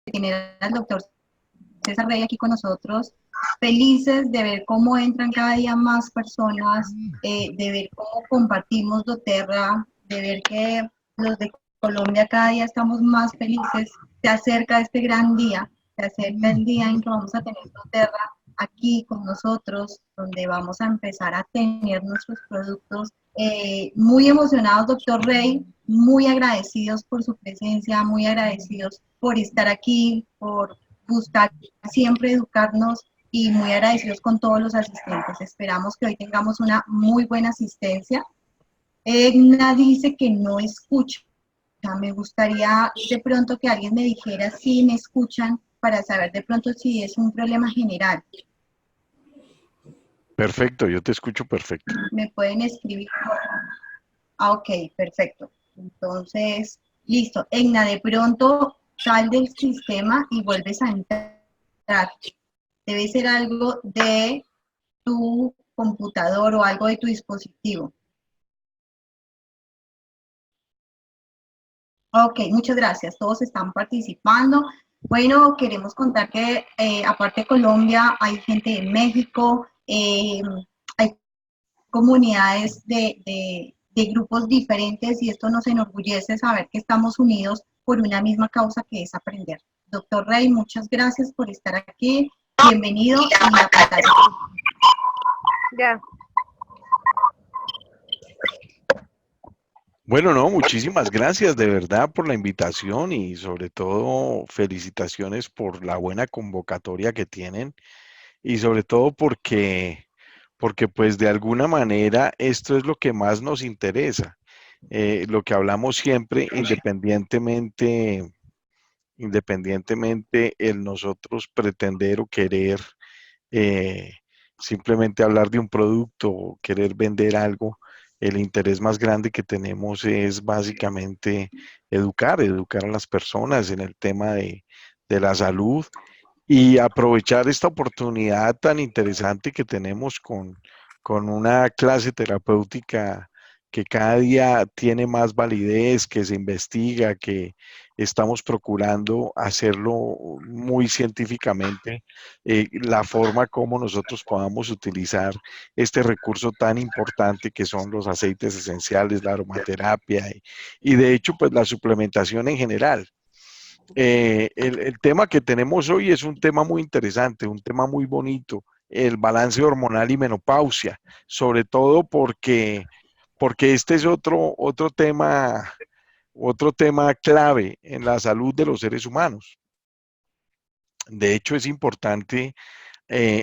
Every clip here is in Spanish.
tener al doctor César Rey aquí con nosotros, felices de ver cómo entran cada día más personas, de ver cómo compartimos doTERRA, de ver que los de Colombia cada día estamos más felices. Se acerca este gran día, se acerca el día en que vamos a tener doTERRA aquí con nosotros, donde vamos a empezar a tener nuestros productos. Muy emocionados, doctor Rey, muy agradecidos por su presencia, muy agradecidos por estar aquí, por buscar siempre educarnos y muy agradecidos con todos los asistentes. Esperamos que hoy tengamos una muy buena asistencia. Edna dice que no escucha. Me gustaría de pronto que alguien me dijera si me escuchan para saber de pronto si es un problema general. Perfecto, yo te escucho perfecto. Me pueden escribir. Ah, ok, perfecto. Entonces, listo. Egna, de pronto sal del sistema y vuelves a entrar. Debe ser algo de tu computador o algo de tu dispositivo. Ok, muchas gracias. Todos están participando. Bueno, queremos contar que aparte de Colombia, hay gente de México, hay comunidades de grupos diferentes y esto nos enorgullece saber que estamos unidos por una misma causa que es aprender. Doctor Rey, muchas gracias por estar aquí. Bienvenido y la pantalla. Ya. Bueno, no, muchísimas gracias de verdad por la invitación y sobre todo felicitaciones por la buena convocatoria que tienen y sobre todo porque pues de alguna manera esto es lo que más nos interesa, lo que hablamos siempre, independientemente el nosotros pretender o querer eh, simplemente hablar de un producto o querer vender algo, el interés más grande que tenemos es básicamente educar a las personas en el tema de la salud y aprovechar esta oportunidad tan interesante que tenemos con una clase terapéutica que cada día tiene más validez, que se investiga, que estamos procurando hacerlo muy científicamente, la forma como nosotros podamos utilizar este recurso tan importante que son los aceites esenciales, la aromaterapia y de hecho pues la suplementación en general. El tema que tenemos hoy es un tema muy interesante, un tema muy bonito, el balance hormonal y menopausia, sobre todo porque este es otro tema clave en la salud de los seres humanos. De hecho, es importante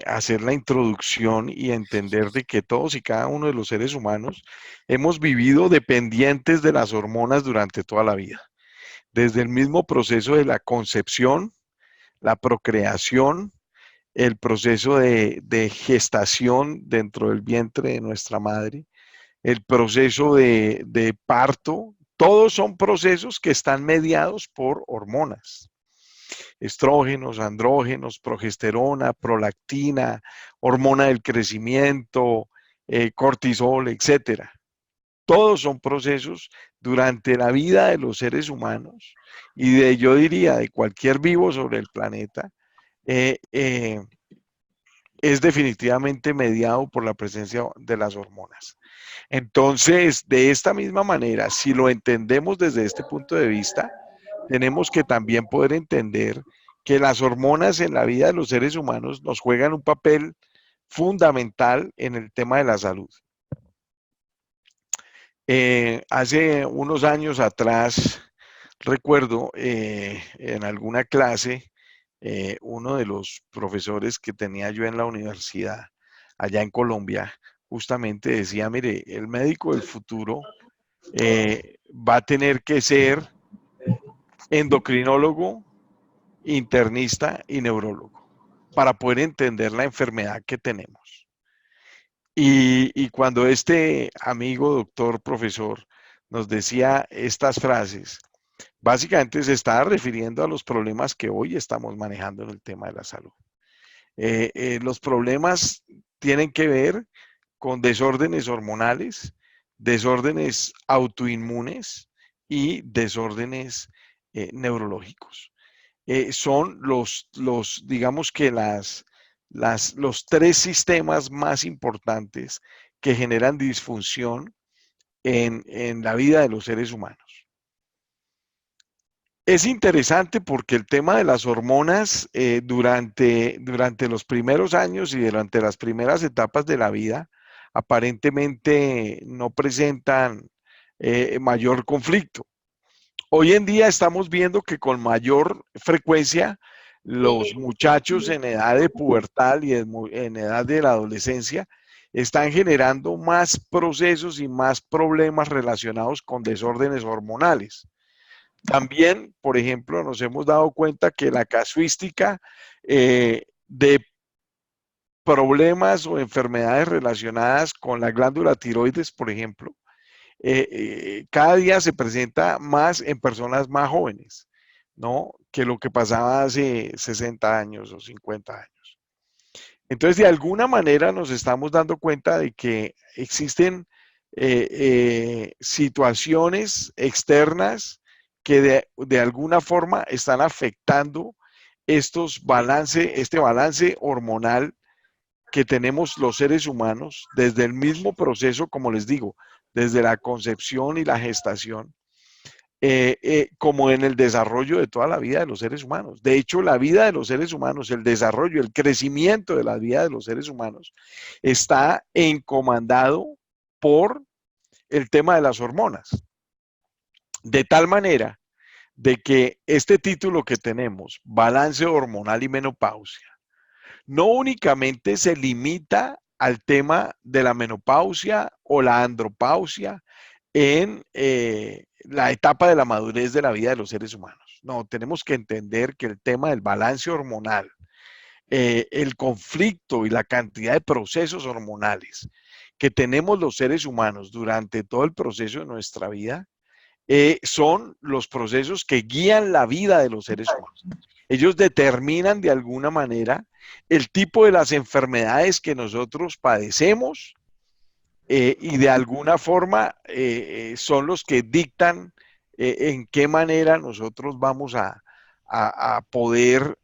hacer la introducción y entender de que todos y cada uno de los seres humanos hemos vivido dependientes de las hormonas durante toda la vida, desde el mismo proceso de la concepción, la procreación, el proceso de gestación dentro del vientre de nuestra madre, el proceso de parto, todos son procesos que están mediados por hormonas, estrógenos, andrógenos, progesterona, prolactina, hormona del crecimiento, cortisol, etcétera. Todos son procesos durante la vida de los seres humanos y yo diría, de cualquier vivo sobre el planeta, eh, eh, es definitivamente mediado por la presencia de las hormonas. Entonces, de esta misma manera, si lo entendemos desde este punto de vista, tenemos que también poder entender que las hormonas en la vida de los seres humanos nos juegan un papel fundamental en el tema de la salud. Hace unos años atrás, recuerdo en alguna clase, uno de los profesores que tenía yo en la universidad, allá en Colombia, justamente decía, mire, el médico del futuro va a tener que ser endocrinólogo, internista y neurólogo para poder entender la enfermedad que tenemos. Y cuando este amigo, doctor, profesor, nos decía estas frases, básicamente se estaba refiriendo a los problemas que hoy estamos manejando en el tema de la salud. Los problemas tienen que ver con desórdenes hormonales, desórdenes autoinmunes y desórdenes neurológicos. son digamos que los tres sistemas más importantes que generan disfunción en la vida de los seres humanos. Es interesante porque el tema de las hormonas durante los primeros años y durante las primeras etapas de la vida aparentemente no presentan mayor conflicto. Hoy en día estamos viendo que con mayor frecuencia los muchachos en edad de pubertad y en edad de la adolescencia están generando más procesos y más problemas relacionados con desórdenes hormonales. También, por ejemplo, nos hemos dado cuenta que la casuística de problemas o enfermedades relacionadas con la glándula tiroides, por ejemplo, cada día se presenta más en personas más jóvenes, ¿no? Que lo que pasaba hace 60 años o 50 años. Entonces, de alguna manera nos estamos dando cuenta de que existen situaciones externas que de alguna forma están afectando este balance hormonal que tenemos los seres humanos desde el mismo proceso, como les digo, desde la concepción y la gestación, como en el desarrollo de toda la vida de los seres humanos. De hecho, la vida de los seres humanos, el desarrollo, el crecimiento de la vida de los seres humanos está encomandado por el tema de las hormonas. De tal manera de que este título que tenemos, balance hormonal y menopausia, no únicamente se limita al tema de la menopausia o la andropausia en la etapa de la madurez de la vida de los seres humanos. No, tenemos que entender que el tema del balance hormonal, el conflicto y la cantidad de procesos hormonales que tenemos los seres humanos durante todo el proceso de nuestra vida, son los procesos que guían la vida de los seres humanos. Ellos determinan de alguna manera el tipo de las enfermedades que nosotros padecemos y de alguna forma son los que dictan en qué manera nosotros vamos a poder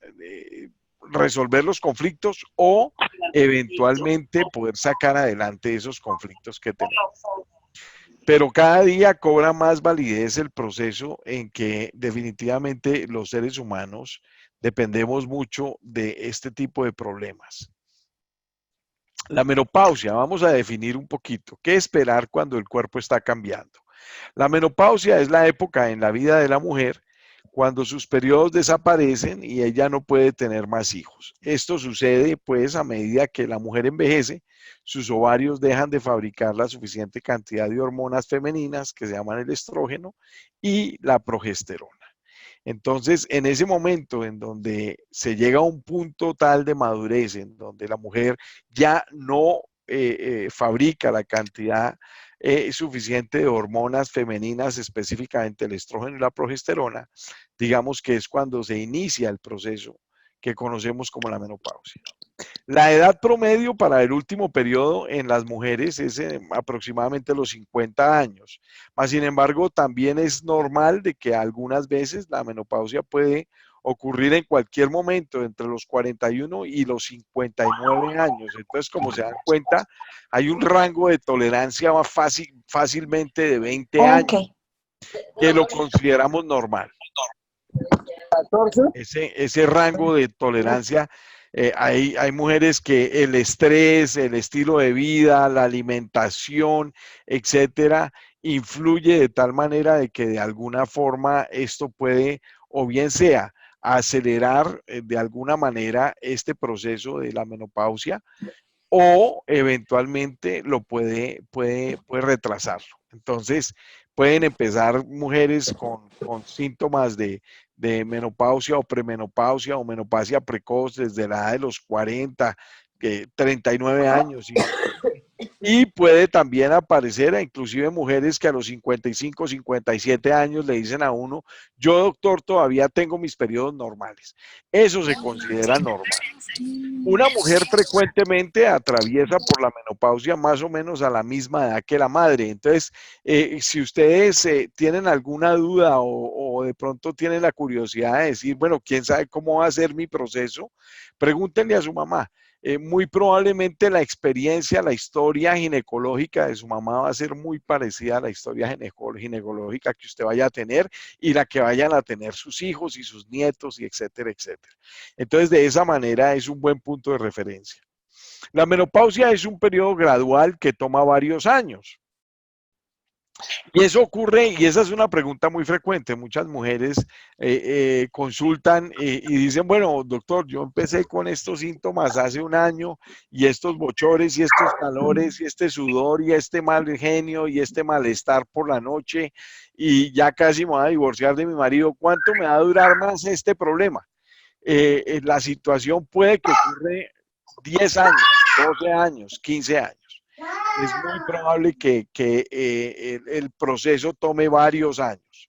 resolver los conflictos o eventualmente poder sacar adelante esos conflictos que tenemos. Pero cada día cobra más validez el proceso en que definitivamente los seres humanos dependemos mucho de este tipo de problemas. La menopausia, vamos a definir un poquito. ¿Qué esperar cuando el cuerpo está cambiando? La menopausia es la época en la vida de la mujer cuando sus periodos desaparecen y ella no puede tener más hijos. Esto sucede pues a medida que la mujer envejece, sus ovarios dejan de fabricar la suficiente cantidad de hormonas femeninas que se llaman el estrógeno y la progesterona. Entonces, en ese momento en donde se llega a un punto tal de madurez, en donde la mujer ya no fabrica la cantidad suficiente de hormonas femeninas, específicamente el estrógeno y la progesterona, digamos que es cuando se inicia el proceso que conocemos como la menopausia. La edad promedio para el último periodo en las mujeres es aproximadamente los 50 años. Mas, sin embargo, también es normal de que algunas veces la menopausia puede ocurrir en cualquier momento entre los 41 y los 59 años. Entonces, como se dan cuenta, hay un rango de tolerancia más fácilmente de 20 años que lo consideramos normal. Ese rango de tolerancia, hay mujeres que el estrés, el estilo de vida, la alimentación, etcétera, influye de tal manera de que de alguna forma esto puede, o bien sea, acelerar de alguna manera este proceso de la menopausia o eventualmente lo puede retrasarlo. Entonces, pueden empezar mujeres con síntomas de menopausia o premenopausia o menopausia precoz desde la edad de los 40, 39 años. Y puede también aparecer a inclusive mujeres que a los 55, 57 años le dicen a uno, yo doctor todavía tengo mis periodos normales. Eso se considera normal. Una mujer frecuentemente atraviesa por la menopausia más o menos a la misma edad que la madre. Entonces, si ustedes tienen alguna duda o o de pronto tienen la curiosidad de decir, bueno, quién sabe cómo va a ser mi proceso, pregúntenle a su mamá. Muy probablemente la experiencia, la historia ginecológica de su mamá va a ser muy parecida a la historia ginecológica que usted vaya a tener y la que vayan a tener sus hijos y sus nietos y etcétera, etcétera. Entonces, de esa manera es un buen punto de referencia. La menopausia es un periodo gradual que toma varios años. Y eso ocurre, y esa es una pregunta muy frecuente. Muchas mujeres consultan y dicen, bueno, doctor, yo empecé con estos síntomas hace un año y estos bochores y estos calores y este sudor y este mal genio y este malestar por la noche y ya casi me voy a divorciar de mi marido. ¿Cuánto me va a durar más este problema? La situación puede que ocurre 10 años, 12 años, 15 años. Es muy probable que el proceso tome varios años.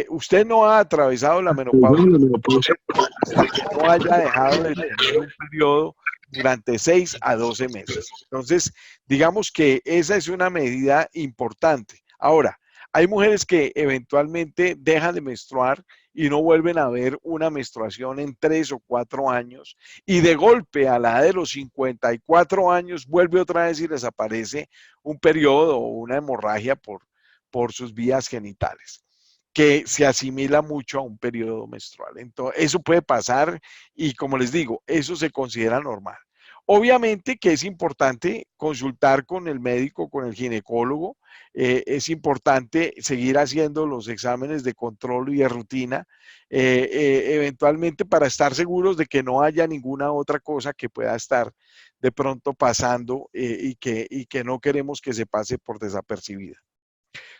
Usted no ha atravesado la menopausia hasta que no haya dejado de tener un periodo durante 6 a 12 meses. Entonces, digamos que esa es una medida importante. Ahora, hay mujeres que eventualmente dejan de menstruar y no vuelven a ver una menstruación en 3 o 4 años y de golpe a la edad de los 54 años vuelve otra vez y les aparece un periodo o una hemorragia por sus vías genitales que se asimila mucho a un periodo menstrual. Entonces, eso puede pasar y como les digo, eso se considera normal. Obviamente que es importante consultar con el médico, con el ginecólogo, es importante seguir haciendo los exámenes de control y de rutina, eventualmente para estar seguros de que no haya ninguna otra cosa que pueda estar de pronto pasando y que no queremos que se pase por desapercibida.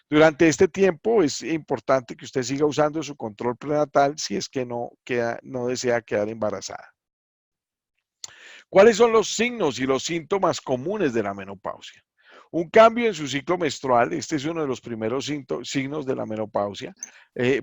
Durante este tiempo es importante que usted siga usando su control prenatal si es que no desea quedar embarazada. ¿Cuáles son los signos y los síntomas comunes de la menopausia? Un cambio en su ciclo menstrual, este es uno de los primeros signos de la menopausia.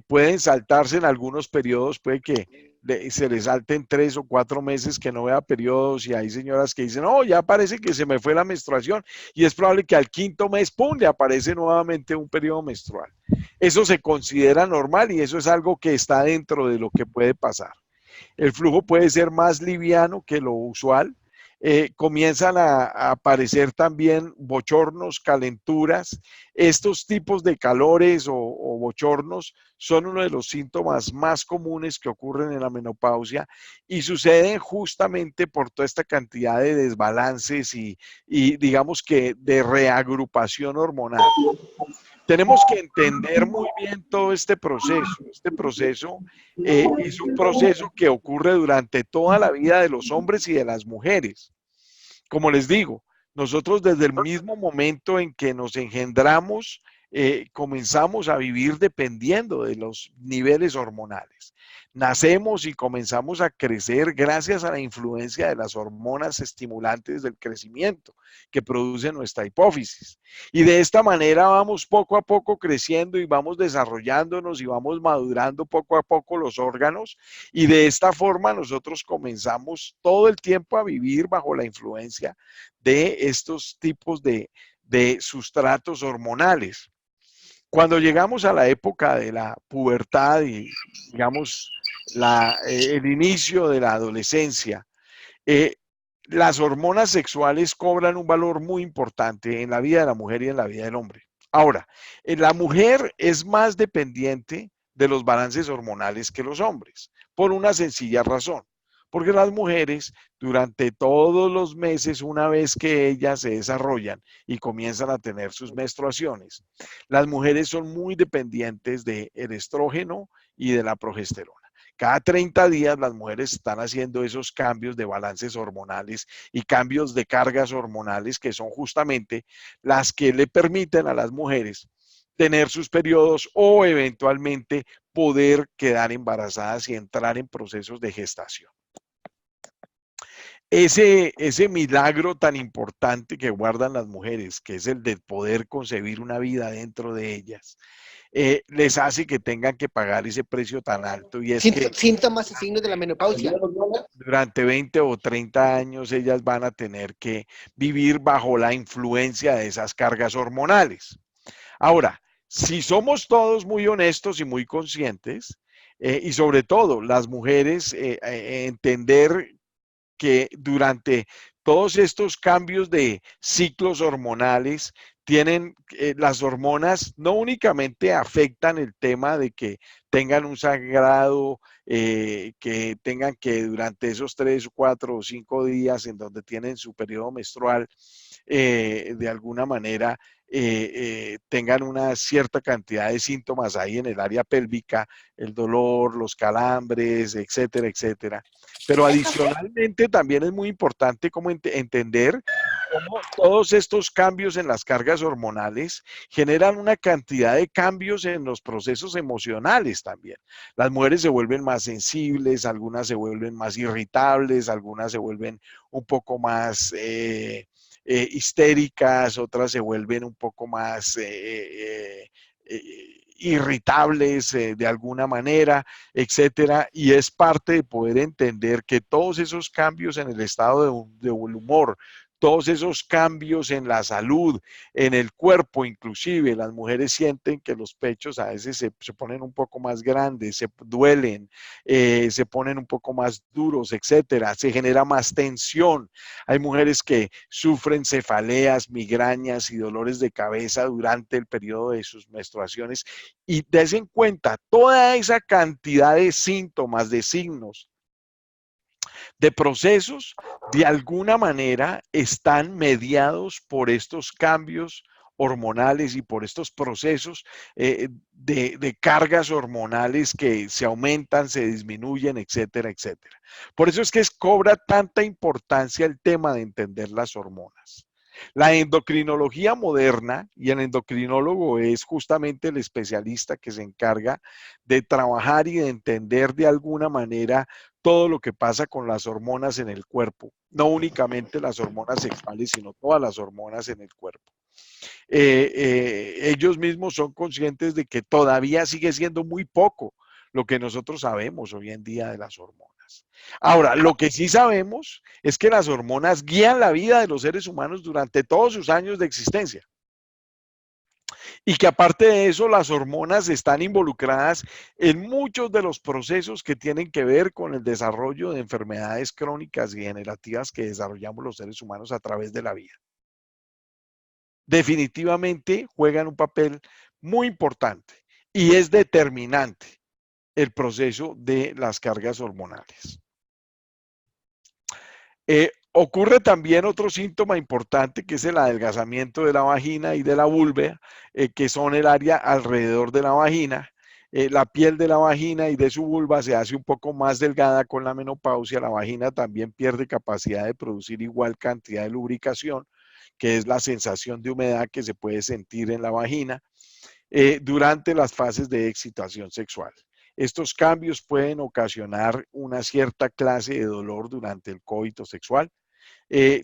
Pueden saltarse en algunos periodos, puede que se les salten 3 o 4 meses que no vea periodos y hay señoras que dicen, oh, ya parece que se me fue la menstruación y es probable que al 5.º mes, ¡pum!, le aparece nuevamente un periodo menstrual. Eso se considera normal y eso es algo que está dentro de lo que puede pasar. El flujo puede ser más liviano que lo usual. Comienzan a aparecer también bochornos, calenturas. Estos tipos de calores o bochornos son uno de los síntomas más comunes que ocurren en la menopausia y suceden justamente por toda esta cantidad de desbalances y digamos que de reagrupación hormonal. Tenemos que entender muy bien todo este proceso. Este proceso es un proceso que ocurre durante toda la vida de los hombres y de las mujeres. Como les digo, nosotros desde el mismo momento en que nos engendramos, comenzamos a vivir dependiendo de los niveles hormonales. Nacemos y comenzamos a crecer gracias a la influencia de las hormonas estimulantes del crecimiento que produce nuestra hipófisis. Y de esta manera vamos poco a poco creciendo y vamos desarrollándonos y vamos madurando poco a poco los órganos y de esta forma nosotros comenzamos todo el tiempo a vivir bajo la influencia de estos tipos de sustratos hormonales. Cuando llegamos a la época de la pubertad y digamos el inicio de la adolescencia, las hormonas sexuales cobran un valor muy importante en la vida de la mujer y en la vida del hombre. Ahora, la mujer es más dependiente de los balances hormonales que los hombres, por una sencilla razón. Porque las mujeres durante todos los meses, una vez que ellas se desarrollan y comienzan a tener sus menstruaciones, las mujeres son muy dependientes del estrógeno y de la progesterona. Cada 30 días las mujeres están haciendo esos cambios de balances hormonales y cambios de cargas hormonales que son justamente las que le permiten a las mujeres tener sus periodos o eventualmente poder quedar embarazadas y entrar en procesos de gestación. Ese milagro tan importante que guardan las mujeres, que es el de poder concebir una vida dentro de ellas, les hace que tengan que pagar ese precio tan alto. Y es que síntomas y signos de la menopausia. Durante 20 o 30 años ellas van a tener que vivir bajo la influencia de esas cargas hormonales. Ahora, si somos todos muy honestos y muy conscientes, y sobre todo las mujeres, entender que durante todos estos cambios de ciclos hormonales tienen, las hormonas no únicamente afectan el tema de que tengan un sangrado, que tengan que durante esos 3, 4 o 5 días en donde tienen su periodo menstrual, de alguna manera tengan una cierta cantidad de síntomas ahí en el área pélvica, el dolor, los calambres, etcétera, etcétera. Pero adicionalmente también es muy importante como entender cómo todos estos cambios en las cargas hormonales generan una cantidad de cambios en los procesos emocionales también. Las mujeres se vuelven más sensibles, algunas se vuelven más irritables, algunas se vuelven un poco más histéricas, otras se vuelven un poco más irritables de alguna manera, etcétera, y es parte de poder entender que todos esos cambios en el estado de humor, todos esos cambios en la salud, en el cuerpo inclusive, las mujeres sienten que los pechos a veces se ponen un poco más grandes, se duelen, se ponen un poco más duros, etcétera, se genera más tensión. Hay mujeres que sufren cefaleas, migrañas y dolores de cabeza durante el periodo de sus menstruaciones, y des en cuenta toda esa cantidad de síntomas, de signos, de procesos, de alguna manera están mediados por estos cambios hormonales y por estos procesos de cargas hormonales que se aumentan, se disminuyen, etcétera, etcétera. Por eso es que cobra tanta importancia el tema de entender las hormonas. La endocrinología moderna, y el endocrinólogo es justamente el especialista que se encarga de trabajar y de entender de alguna manera todo lo que pasa con las hormonas en el cuerpo, no únicamente las hormonas sexuales, sino todas las hormonas en el cuerpo. Ellos mismos son conscientes de que todavía sigue siendo muy poco lo que nosotros sabemos hoy en día de las hormonas. Ahora, lo que sí sabemos es que las hormonas guían la vida de los seres humanos durante todos sus años de existencia. Y que aparte de eso, las hormonas están involucradas en muchos de los procesos que tienen que ver con el desarrollo de enfermedades crónicas y degenerativas que desarrollamos los seres humanos a través de la vida. Definitivamente juegan un papel muy importante y es determinante el proceso de las cargas hormonales. Ocurre también otro síntoma importante que es el adelgazamiento de la vagina y de la vulva, que son el área alrededor de la vagina. La piel de la vagina y de su vulva se hace un poco más delgada con la menopausia. La vagina también pierde capacidad de producir igual cantidad de lubricación, que es la sensación de humedad que se puede sentir en la vagina durante las fases de excitación sexual. Estos cambios pueden ocasionar una cierta clase de dolor durante el coito sexual.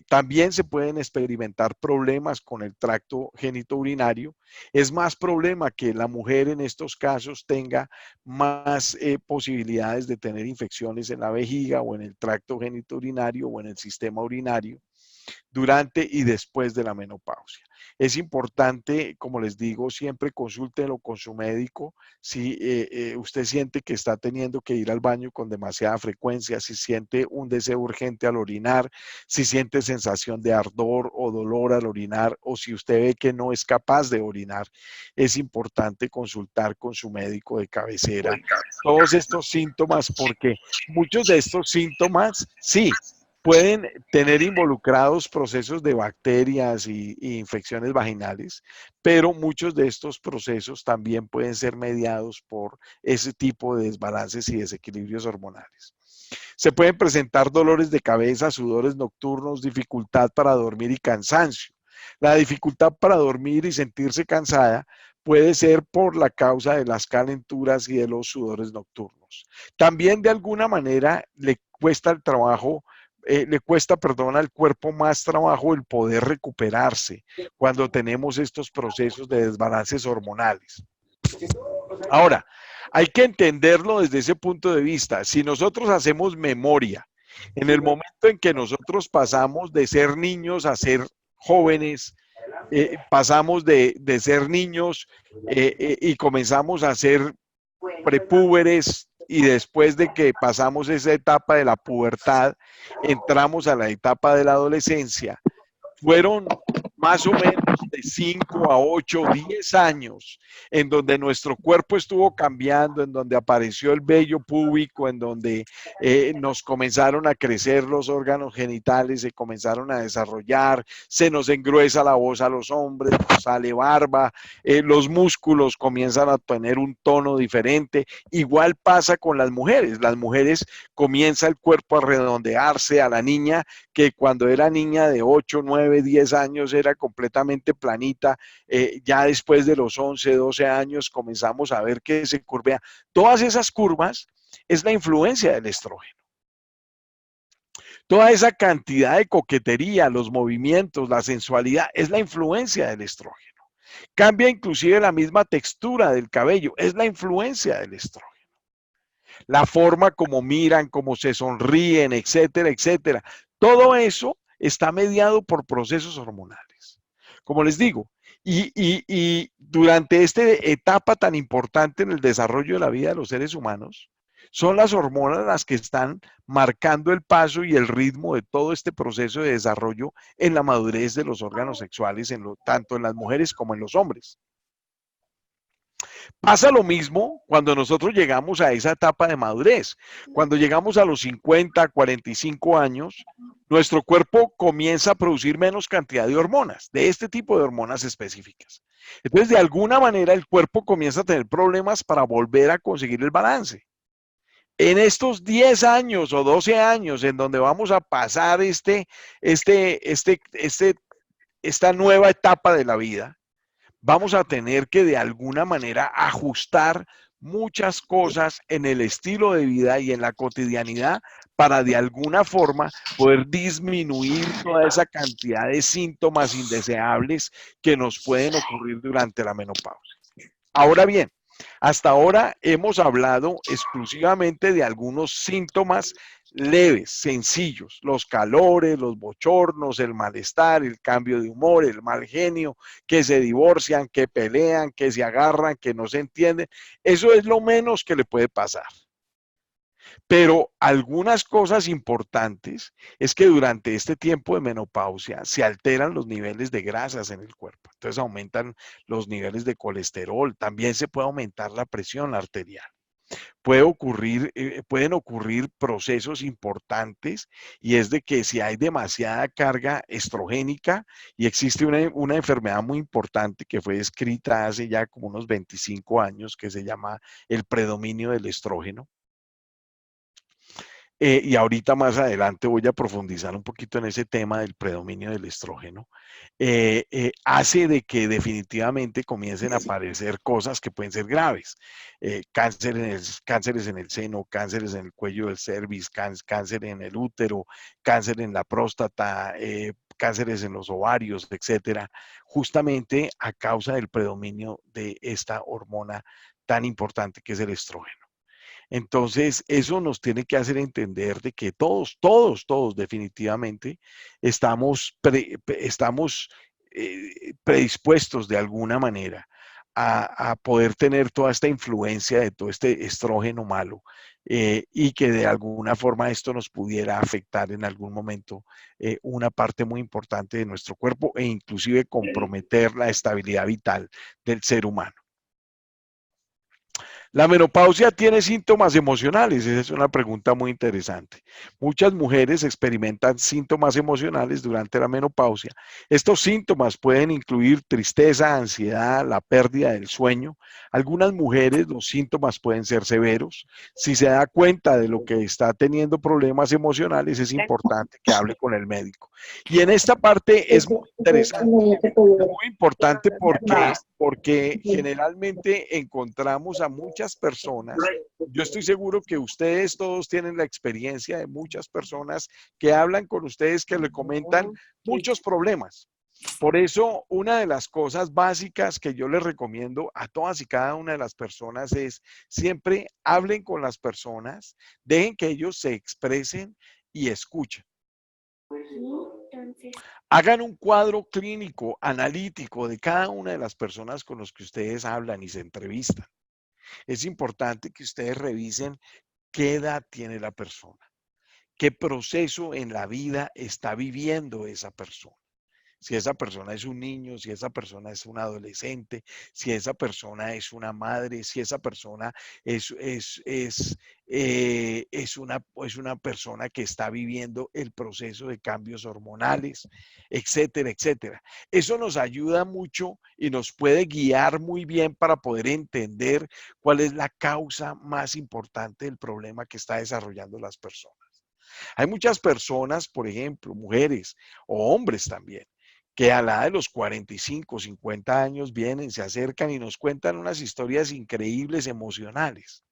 También se pueden experimentar problemas con el tracto genitourinario. Es más problema que la mujer en estos casos tenga más posibilidades de tener infecciones en la vejiga o en el tracto genitourinario o en el sistema urinario durante y después de la menopausia. Es importante, como les digo, siempre consúltenlo con su médico. Si usted siente que está teniendo que ir al baño con demasiada frecuencia, si siente un deseo urgente al orinar, si siente sensación de ardor o dolor al orinar, o si usted ve que no es capaz de orinar, es importante consultar con su médico de cabecera todos estos síntomas, porque muchos de estos síntomas, sí, pueden tener involucrados procesos de bacterias y infecciones vaginales, pero muchos de estos procesos también pueden ser mediados por ese tipo de desbalances y desequilibrios hormonales. Se pueden presentar dolores de cabeza, sudores nocturnos, dificultad para dormir y cansancio. La dificultad para dormir y sentirse cansada puede ser por la causa de las calenturas y de los sudores nocturnos. También de alguna manera le cuesta el trabajo le cuesta, perdón, al cuerpo más trabajo el poder recuperarse cuando tenemos estos procesos de desbalances hormonales. Ahora, hay que entenderlo desde ese punto de vista. Si nosotros hacemos memoria, en el momento en que nosotros pasamos de ser niños a ser jóvenes, pasamos de ser niños y comenzamos a ser prepúberes, y después de que pasamos esa etapa de la pubertad, entramos a la etapa de la adolescencia. Fueron más o menos de 5 a 8, 10 años en donde nuestro cuerpo estuvo cambiando, en donde apareció el vello púbico, en donde nos comenzaron a crecer los órganos genitales, se comenzaron a desarrollar, se nos engruesa la voz a los hombres, nos sale barba, los músculos comienzan a tener un tono diferente. Igual pasa con las mujeres comienza el cuerpo a redondearse, a la niña que cuando era niña de 8, 9, 10 años era completamente planita, ya después de los 11, 12 años comenzamos a ver que se curvea. Todas esas curvas es la influencia del estrógeno. Toda esa cantidad de coquetería, los movimientos, la sensualidad, es la influencia del estrógeno. Cambia inclusive la misma textura del cabello, es la influencia del estrógeno. La forma como miran, como se sonríen, etcétera, etcétera. Todo eso está mediado por procesos hormonales. Como les digo, y durante esta etapa tan importante en el desarrollo de la vida de los seres humanos, son las hormonas las que están marcando el paso y el ritmo de todo este proceso de desarrollo en la madurez de los órganos sexuales, tanto en las mujeres como en los hombres. Pasa lo mismo cuando nosotros llegamos a esa etapa de madurez. Cuando llegamos a los 50, 45 años, nuestro cuerpo comienza a producir menos cantidad de hormonas, de este tipo de hormonas específicas. Entonces, de alguna manera, el cuerpo comienza a tener problemas para volver a conseguir el balance. En estos 10 años o 12 años en donde vamos a pasar esta nueva etapa de la vida, vamos a tener que de alguna manera ajustar muchas cosas en el estilo de vida y en la cotidianidad para de alguna forma poder disminuir toda esa cantidad de síntomas indeseables que nos pueden ocurrir durante la menopausia. Ahora bien, hasta ahora hemos hablado exclusivamente de algunos síntomas leves, sencillos, los calores, los bochornos, el malestar, el cambio de humor, el mal genio, que se divorcian, que pelean, que se agarran, que no se entienden. Eso es lo menos que le puede pasar. Pero algunas cosas importantes es que durante este tiempo de menopausia se alteran los niveles de grasas en el cuerpo. Entonces aumentan los niveles de colesterol. También se puede aumentar la presión arterial. Pueden ocurrir procesos importantes, y es de que si hay demasiada carga estrogénica, y existe una enfermedad muy importante que fue descrita hace ya como unos 25 años que se llama el predominio del estrógeno. Y ahorita más adelante voy a profundizar un poquito en ese tema del predominio del estrógeno. Hace de que definitivamente comiencen a aparecer cosas que pueden ser graves. Cánceres en el seno, cánceres en el cuello del cervix, cáncer en el útero, cáncer en la próstata, cánceres en los ovarios, etcétera, justamente a causa del predominio de esta hormona tan importante que es el estrógeno. Entonces, eso nos tiene que hacer entender de que todos definitivamente estamos predispuestos de alguna manera a poder tener toda esta influencia de todo este estrógeno malo, y que de alguna forma esto nos pudiera afectar en algún momento una parte muy importante de nuestro cuerpo, e inclusive comprometer la estabilidad vital del ser humano. ¿La menopausia tiene síntomas emocionales? Esa es una pregunta muy interesante. Muchas mujeres experimentan síntomas emocionales durante la menopausia. Estos síntomas pueden incluir tristeza, ansiedad, la pérdida del sueño. Algunas mujeres los síntomas pueden ser severos. Si se da cuenta de lo que está teniendo problemas emocionales, es importante que hable con el médico. Y en esta parte es muy interesante, es muy importante porque generalmente encontramos a muchas personas. Yo estoy seguro que ustedes todos tienen la experiencia de muchas personas que hablan con ustedes, que le comentan muchos problemas. Por eso, una de las cosas básicas que yo les recomiendo a todas y cada una de las personas es siempre hablen con las personas, dejen que ellos se expresen y escuchen. Hagan un cuadro clínico, analítico de cada una de las personas con las que ustedes hablan y se entrevistan. Es importante que ustedes revisen qué edad tiene la persona, qué proceso en la vida está viviendo esa persona. Si esa persona es un niño, si esa persona es un adolescente, si esa persona es una madre, si esa persona es una persona que está viviendo el proceso de cambios hormonales, etcétera, etcétera. Eso nos ayuda mucho y nos puede guiar muy bien para poder entender cuál es la causa más importante del problema que está desarrollando las personas. Hay muchas personas, por ejemplo, mujeres o hombres también, que a la edad de los 45, 50 años vienen, se acercan y nos cuentan unas historias increíbles, emocionales.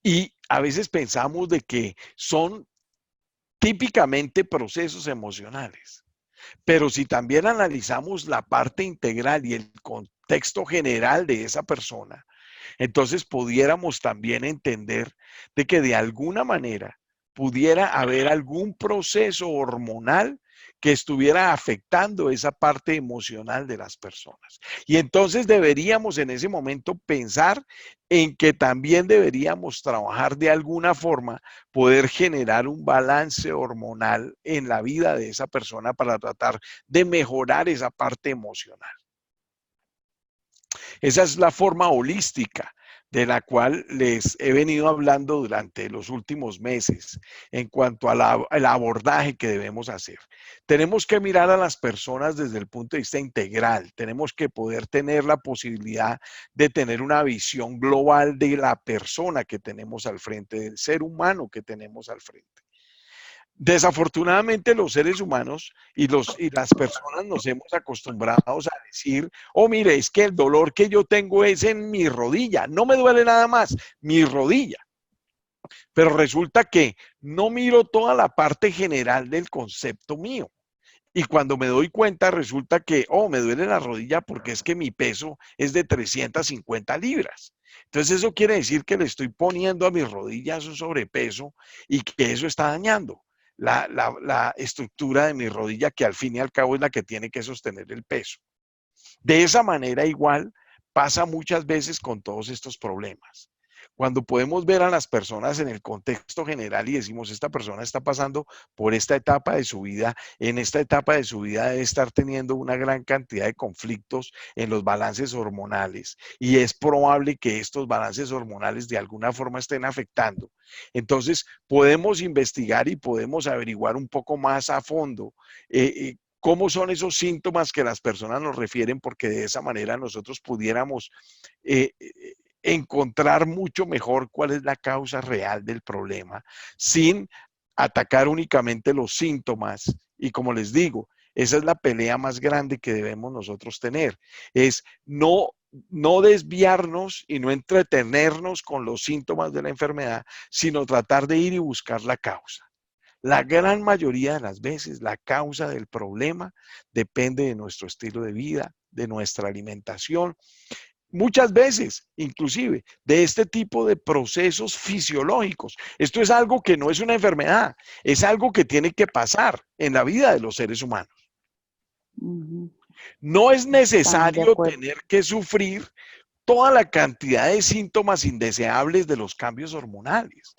Y a veces pensamos de que son típicamente procesos emocionales. Pero si también analizamos la parte integral y el contexto general de esa persona, entonces pudiéramos también entender de que de alguna manera pudiera haber algún proceso hormonal que estuviera afectando esa parte emocional de las personas. Y entonces deberíamos en ese momento pensar en que también deberíamos trabajar de alguna forma, poder generar un balance hormonal en la vida de esa persona para tratar de mejorar esa parte emocional. Esa es la forma holística de la cual les he venido hablando durante los últimos meses en cuanto al abordaje que debemos hacer. Tenemos que mirar a las personas desde el punto de vista integral. Tenemos que poder tener la posibilidad de tener una visión global de la persona que tenemos al frente, del ser humano que tenemos al frente. Desafortunadamente los seres humanos y las personas nos hemos acostumbrado a decir, oh mire, es que el dolor que yo tengo es en mi rodilla, no me duele nada más, mi rodilla. Pero resulta que no miro toda la parte general del concepto mío. Y cuando me doy cuenta resulta que, oh, me duele la rodilla porque es que mi peso es de 350 libras. Entonces eso quiere decir que le estoy poniendo a mis rodillas un sobrepeso y que eso está dañando la estructura de mi rodilla, que al fin y al cabo es la que tiene que sostener el peso. De esa manera igual pasa muchas veces con todos estos problemas. Cuando podemos ver a las personas en el contexto general y decimos, esta persona está pasando por esta etapa de su vida, en esta etapa de su vida debe estar teniendo una gran cantidad de conflictos en los balances hormonales y es probable que estos balances hormonales de alguna forma estén afectando. Entonces, podemos investigar y podemos averiguar un poco más a fondo cómo son esos síntomas que las personas nos refieren, porque de esa manera nosotros pudiéramos encontrar mucho mejor cuál es la causa real del problema, sin atacar únicamente los síntomas. Y como les digo, esa es la pelea más grande que debemos nosotros tener, es no desviarnos y no entretenernos con los síntomas de la enfermedad, sino tratar de ir y buscar la causa. La gran mayoría de las veces, la causa del problema depende de nuestro estilo de vida, de nuestra alimentación, muchas veces, inclusive, de este tipo de procesos fisiológicos. Esto es algo que no es una enfermedad, es algo que tiene que pasar en la vida de los seres humanos. No es necesario tener que sufrir toda la cantidad de síntomas indeseables de los cambios hormonales.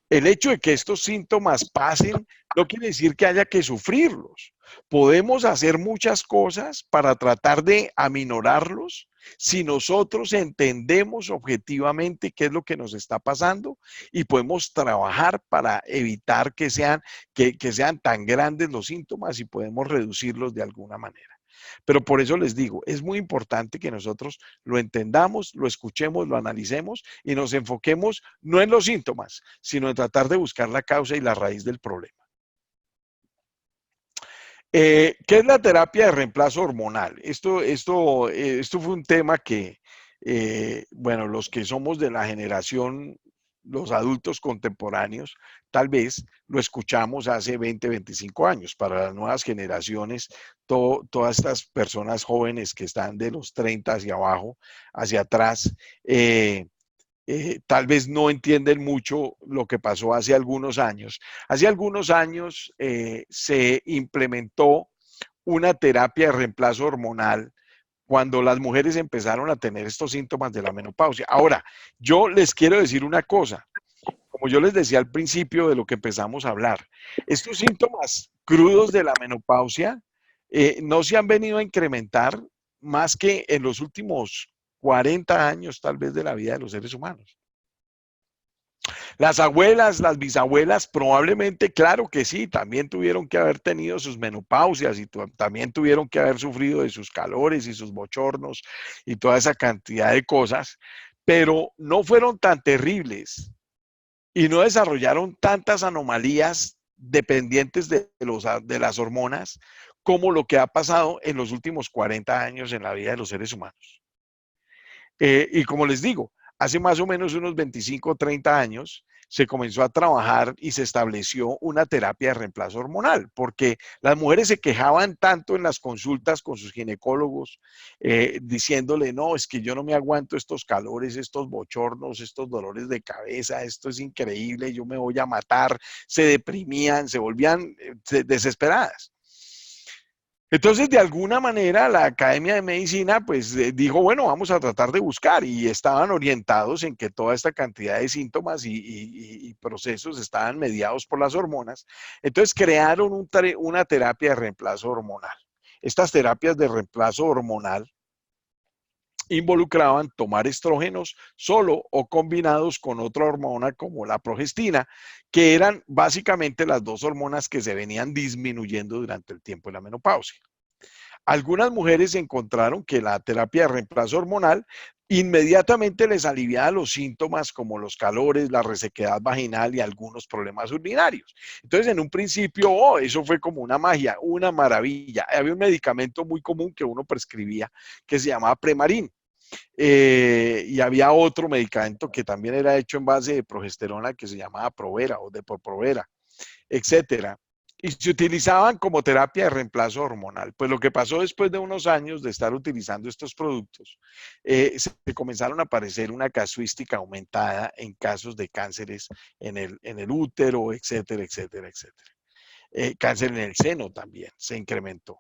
El hecho de que estos síntomas pasen no quiere decir que haya que sufrirlos. Podemos hacer muchas cosas para tratar de aminorarlos si nosotros entendemos objetivamente qué es lo que nos está pasando y podemos trabajar para evitar que sean tan grandes los síntomas y podemos reducirlos de alguna manera. Pero por eso les digo, es muy importante que nosotros lo entendamos, lo escuchemos, lo analicemos y nos enfoquemos no en los síntomas, sino en tratar de buscar la causa y la raíz del problema. ¿Qué es la terapia de reemplazo hormonal? Esto fue un tema que, bueno, los que somos de la generación, los adultos contemporáneos, tal vez lo escuchamos hace 20, 25 años. Para las nuevas generaciones, todas estas personas jóvenes que están de los 30 hacia abajo, hacia atrás, tal vez no entienden mucho lo que pasó hace algunos años. Hace algunos años se implementó una terapia de reemplazo hormonal cuando las mujeres empezaron a tener estos síntomas de la menopausia. Ahora, yo les quiero decir una cosa, como yo les decía al principio de lo que empezamos a hablar, estos síntomas crudos de la menopausia no se han venido a incrementar más que en los últimos 40 años tal vez de la vida de los seres humanos. Las abuelas, las bisabuelas, probablemente, claro que sí, también tuvieron que haber tenido sus menopausias y también tuvieron que haber sufrido de sus calores y sus bochornos y toda esa cantidad de cosas, pero no fueron tan terribles y no desarrollaron tantas anomalías dependientes de las hormonas como lo que ha pasado en los últimos 40 años en la vida de los seres humanos. Y como les digo, hace más o menos unos 25 o 30 años se comenzó a trabajar y se estableció una terapia de reemplazo hormonal, porque las mujeres se quejaban tanto en las consultas con sus ginecólogos, diciéndole, no, es que yo no me aguanto estos calores, estos bochornos, estos dolores de cabeza, esto es increíble, yo me voy a matar, se deprimían, se volvían desesperadas. Entonces, de alguna manera, la Academia de Medicina, pues, dijo, bueno, vamos a tratar de buscar, y estaban orientados en que toda esta cantidad de síntomas y procesos estaban mediados por las hormonas. Entonces, crearon una terapia de reemplazo hormonal. Estas terapias de reemplazo hormonal involucraban tomar estrógenos solo o combinados con otra hormona como la progestina, que eran básicamente las dos hormonas que se venían disminuyendo durante el tiempo de la menopausia. Algunas mujeres encontraron que la terapia de reemplazo hormonal inmediatamente les aliviaba los síntomas como los calores, la resequedad vaginal y algunos problemas urinarios. Entonces, en un principio, eso fue como una magia, una maravilla. Había un medicamento muy común que uno prescribía que se llamaba Premarin. Y había otro medicamento que también era hecho en base de progesterona que se llamaba Provera o Depo-Provera, etcétera. Y se utilizaban como terapia de reemplazo hormonal. Pues lo que pasó después de unos años de estar utilizando estos productos, se comenzaron a aparecer una casuística aumentada en casos de cánceres en el útero, etcétera, etcétera, etcétera. Cáncer en el seno también se incrementó.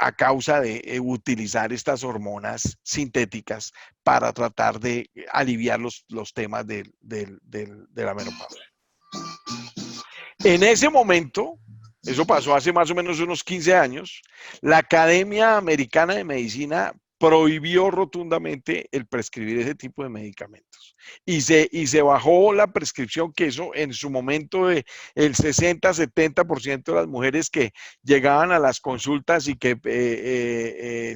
A causa de utilizar estas hormonas sintéticas para tratar de aliviar los temas de la menopausia. En ese momento, eso pasó hace más o menos unos 15 años, la Academia Americana de Medicina prohibió rotundamente el prescribir ese tipo de medicamentos. Y se bajó la prescripción, que eso en su momento el 60-70% de las mujeres que llegaban a las consultas y que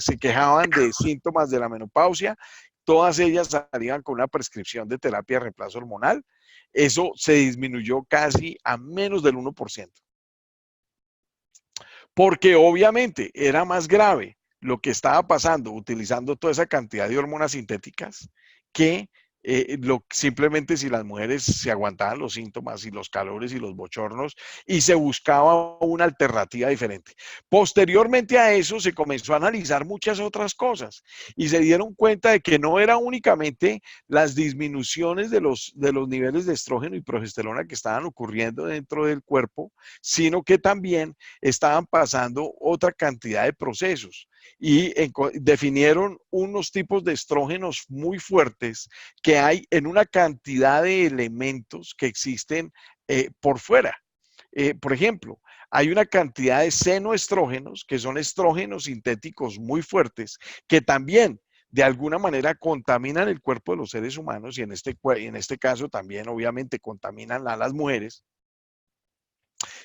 se quejaban de síntomas de la menopausia, todas ellas salían con una prescripción de terapia de reemplazo hormonal. Eso se disminuyó casi a menos del 1%. Porque obviamente era más grave lo que estaba pasando utilizando toda esa cantidad de hormonas sintéticas que simplemente si las mujeres se aguantaban los síntomas y los calores y los bochornos y se buscaba una alternativa diferente. Posteriormente a eso se comenzó a analizar muchas otras cosas y se dieron cuenta de que no era únicamente las disminuciones de los niveles de estrógeno y progesterona que estaban ocurriendo dentro del cuerpo, sino que también estaban pasando otra cantidad de procesos y definieron unos tipos de estrógenos muy fuertes que hay en una cantidad de elementos que existen por fuera. Por ejemplo, hay una cantidad de senoestrógenos, que son estrógenos sintéticos muy fuertes, que también de alguna manera contaminan el cuerpo de los seres humanos y en este caso también obviamente contaminan a las mujeres,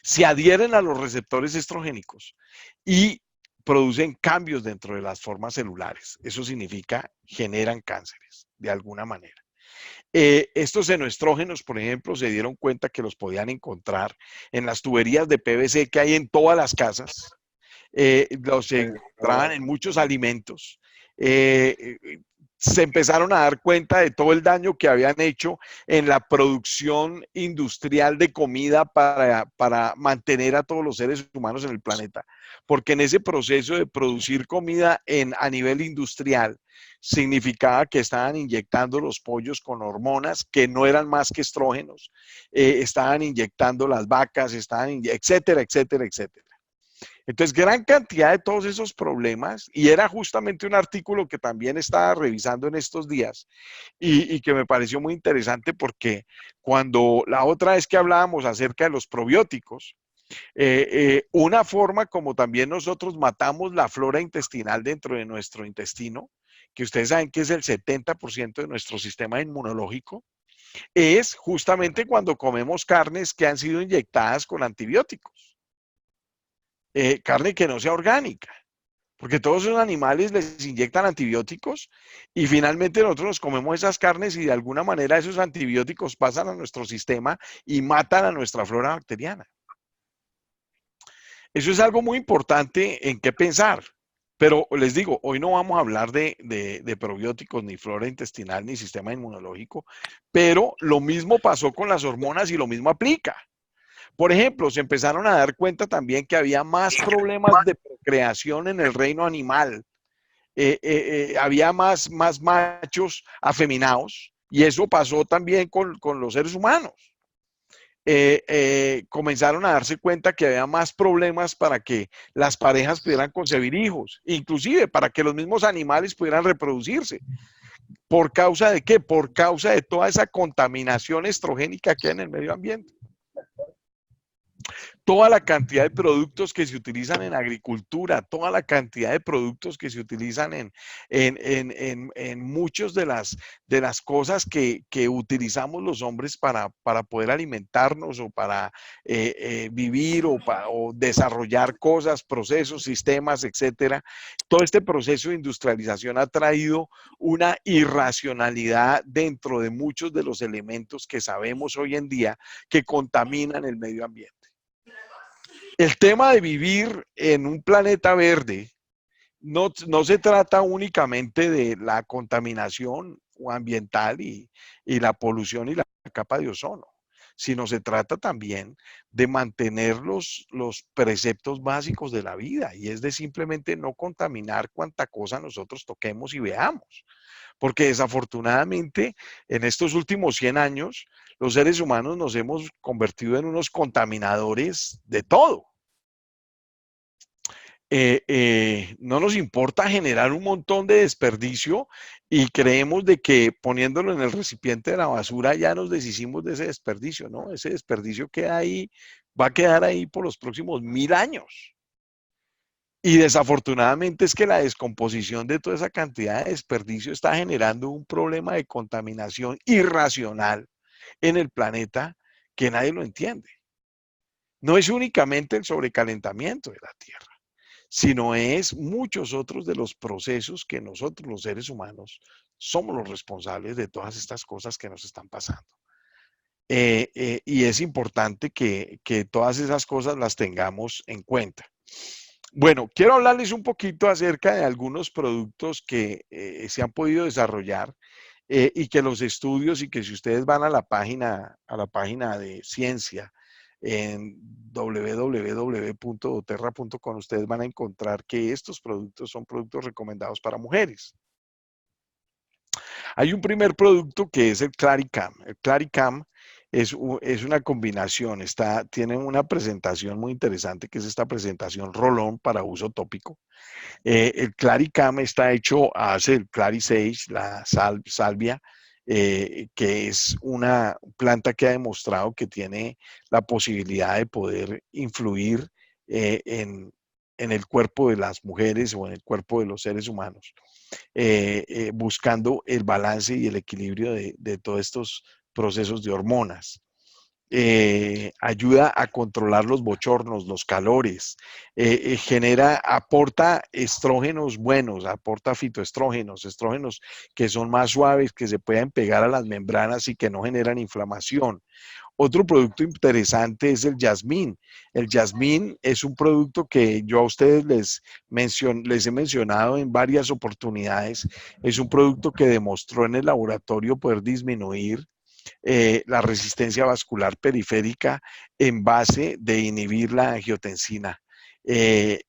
se adhieren a los receptores estrogénicos y producen cambios dentro de las formas celulares. Eso significa generan cánceres de alguna manera. Estos senoestrógenos, por ejemplo, se dieron cuenta que los podían encontrar en las tuberías de PVC que hay en todas las casas. Los encontraban en muchos alimentos. se empezaron a dar cuenta de todo el daño que habían hecho en la producción industrial de comida para mantener a todos los seres humanos en el planeta. Porque en ese proceso de producir comida a nivel industrial, significaba que estaban inyectando los pollos con hormonas que no eran más que estrógenos, estaban inyectando las vacas, etcétera, etcétera, etcétera. Entonces, gran cantidad de todos esos problemas, y era justamente un artículo que también estaba revisando en estos días y que me pareció muy interesante porque cuando la otra vez que hablábamos acerca de los probióticos, una forma como también nosotros matamos la flora intestinal dentro de nuestro intestino, que ustedes saben que es el 70% de nuestro sistema inmunológico, es justamente cuando comemos carnes que han sido inyectadas con antibióticos. Carne que no sea orgánica, porque todos esos animales les inyectan antibióticos y finalmente nosotros nos comemos esas carnes y de alguna manera esos antibióticos pasan a nuestro sistema y matan a nuestra flora bacteriana. Eso es algo muy importante en qué pensar. Pero les digo, hoy no vamos a hablar de probióticos, ni flora intestinal, ni sistema inmunológico, pero lo mismo pasó con las hormonas y lo mismo aplica. Por ejemplo, se empezaron a dar cuenta también que había más problemas de procreación en el reino animal. Había más machos afeminados y eso pasó también con los seres humanos. Comenzaron a darse cuenta que había más problemas para que las parejas pudieran concebir hijos, inclusive para que los mismos animales pudieran reproducirse. ¿Por causa de qué? Por causa de toda esa contaminación estrogénica que hay en el medio ambiente. Toda la cantidad de productos que se utilizan en agricultura, toda la cantidad de productos que se utilizan en muchas de las cosas que utilizamos los hombres para poder alimentarnos o para vivir o desarrollar cosas, procesos, sistemas, etcétera. Todo este proceso de industrialización ha traído una irracionalidad dentro de muchos de los elementos que sabemos hoy en día que contaminan el medio ambiente. El tema de vivir en un planeta verde no se trata únicamente de la contaminación ambiental y la polución y la capa de ozono, sino se trata también de mantener los preceptos básicos de la vida y es de simplemente no contaminar cuanta cosa nosotros toquemos y veamos. Porque desafortunadamente en estos últimos 100 años los seres humanos nos hemos convertido en unos contaminadores de todo. No nos importa generar un montón de desperdicio y creemos de que poniéndolo en el recipiente de la basura ya nos deshicimos de ese desperdicio, ¿no? Ese desperdicio queda ahí, va a quedar ahí por los próximos 1000 años. Y desafortunadamente es que la descomposición de toda esa cantidad de desperdicio está generando un problema de contaminación irracional en el planeta que nadie lo entiende. No es únicamente el sobrecalentamiento de la Tierra, sino es muchos otros de los procesos que nosotros los seres humanos somos los responsables de todas estas cosas que nos están pasando. Y es importante que todas esas cosas las tengamos en cuenta. Bueno, quiero hablarles un poquito acerca de algunos productos que se han podido desarrollar y que los estudios y que si ustedes van a la página de ciencia en www.doterra.com ustedes van a encontrar que estos productos son productos recomendados para mujeres. Hay un primer producto que es el Claricam. El Claricam es una combinación, tiene una presentación muy interesante que es esta presentación rolón para uso tópico. El Claricam está hecho a base del Clarisage, la salvia, que es una planta que ha demostrado que tiene la posibilidad de poder influir en el cuerpo de las mujeres o en el cuerpo de los seres humanos, buscando el balance y el equilibrio de todos estos procesos de hormonas. ayuda a controlar los bochornos, los calores, aporta estrógenos buenos, aporta fitoestrógenos, estrógenos que son más suaves, que se pueden pegar a las membranas y que no generan inflamación. Otro producto interesante es el jazmín. El jazmín es un producto que yo a ustedes les he mencionado en varias oportunidades. Es un producto que demostró en el laboratorio poder disminuir la resistencia vascular periférica en base de inhibir la angiotensina. Ese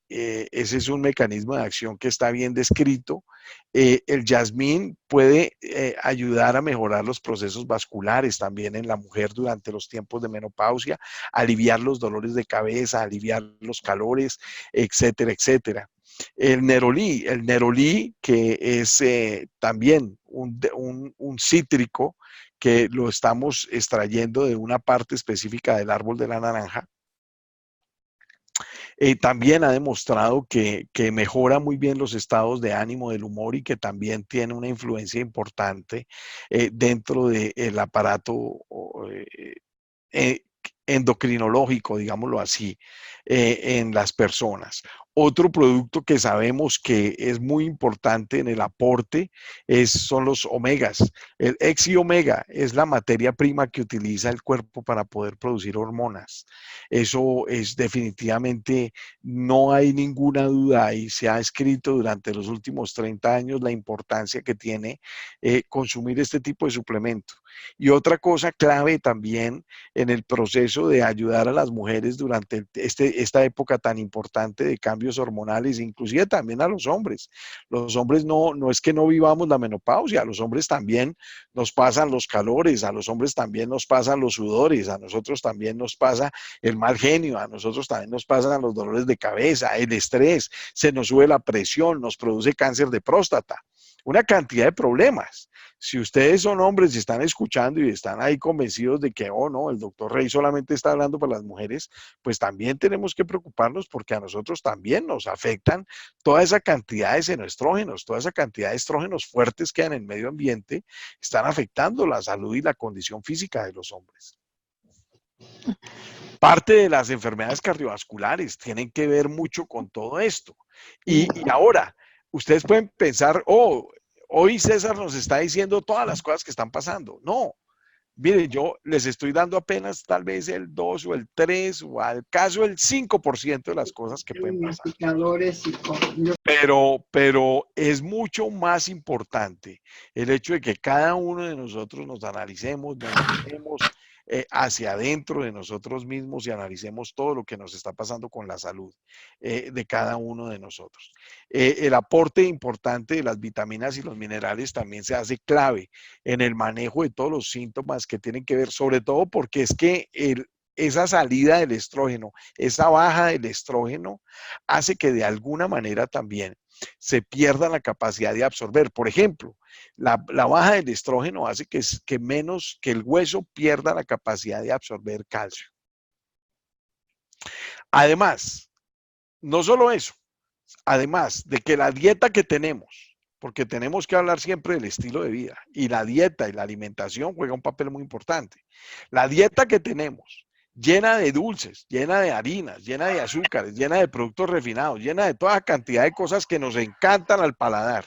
es un mecanismo de acción que está bien descrito. El jazmín puede ayudar a mejorar los procesos vasculares también en la mujer durante los tiempos de menopausia, aliviar los dolores de cabeza, aliviar los calores, etcétera, etcétera. El nerolí que es también un cítrico que lo estamos extrayendo de una parte específica del árbol de la naranja, también ha demostrado que mejora muy bien los estados de ánimo, del humor y que también tiene una influencia importante dentro del aparato endocrinológico, digámoslo así, en las personas. Otro producto que sabemos que es muy importante en el aporte son los omegas. El Exi-omega es la materia prima que utiliza el cuerpo para poder producir hormonas. Eso es definitivamente, no hay ninguna duda y se ha escrito durante los últimos 30 años la importancia que tiene consumir este tipo de suplemento. Y otra cosa clave también en el proceso de ayudar a las mujeres durante esta época tan importante de cambios hormonales, inclusive también a los hombres. Los hombres no es que no vivamos la menopausia, a los hombres también nos pasan los calores, a los hombres también nos pasan los sudores, a nosotros también nos pasa el mal genio, a nosotros también nos pasan los dolores de cabeza, el estrés, se nos sube la presión, nos produce cáncer de próstata, una cantidad de problemas. Si ustedes son hombres y están escuchando y están ahí convencidos de que, oh no, el doctor Rey solamente está hablando para las mujeres, pues también tenemos que preocuparnos porque a nosotros también nos afectan toda esa cantidad de senoestrógenos, toda esa cantidad de estrógenos fuertes que hay en el medio ambiente, están afectando la salud y la condición física de los hombres. Parte de las enfermedades cardiovasculares tienen que ver mucho con todo esto. Y ahora, ustedes pueden pensar, oh, hoy César nos está diciendo todas las cosas que están pasando. No, miren, yo les estoy dando apenas tal vez el 2 o el 3 o al caso el 5% de las cosas que pueden pasar. Pero es mucho más importante el hecho de que cada uno de nosotros nos analicemos, nos miremos hacia adentro de nosotros mismos y analicemos todo lo que nos está pasando con la salud de cada uno de nosotros. El aporte importante de las vitaminas y los minerales también se hace clave en el manejo de todos los síntomas que tienen que ver, sobre todo porque es que esa salida del estrógeno, esa baja del estrógeno, hace que de alguna manera también se pierda la capacidad de absorber. Por ejemplo, la baja del estrógeno hace que el hueso pierda la capacidad de absorber calcio. Además, no solo eso, además de que la dieta que tenemos, porque tenemos que hablar siempre del estilo de vida, y la dieta y la alimentación juega un papel muy importante. La dieta que tenemos, llena de dulces, llena de harinas, llena de azúcares, llena de productos refinados, llena de toda cantidad de cosas que nos encantan al paladar.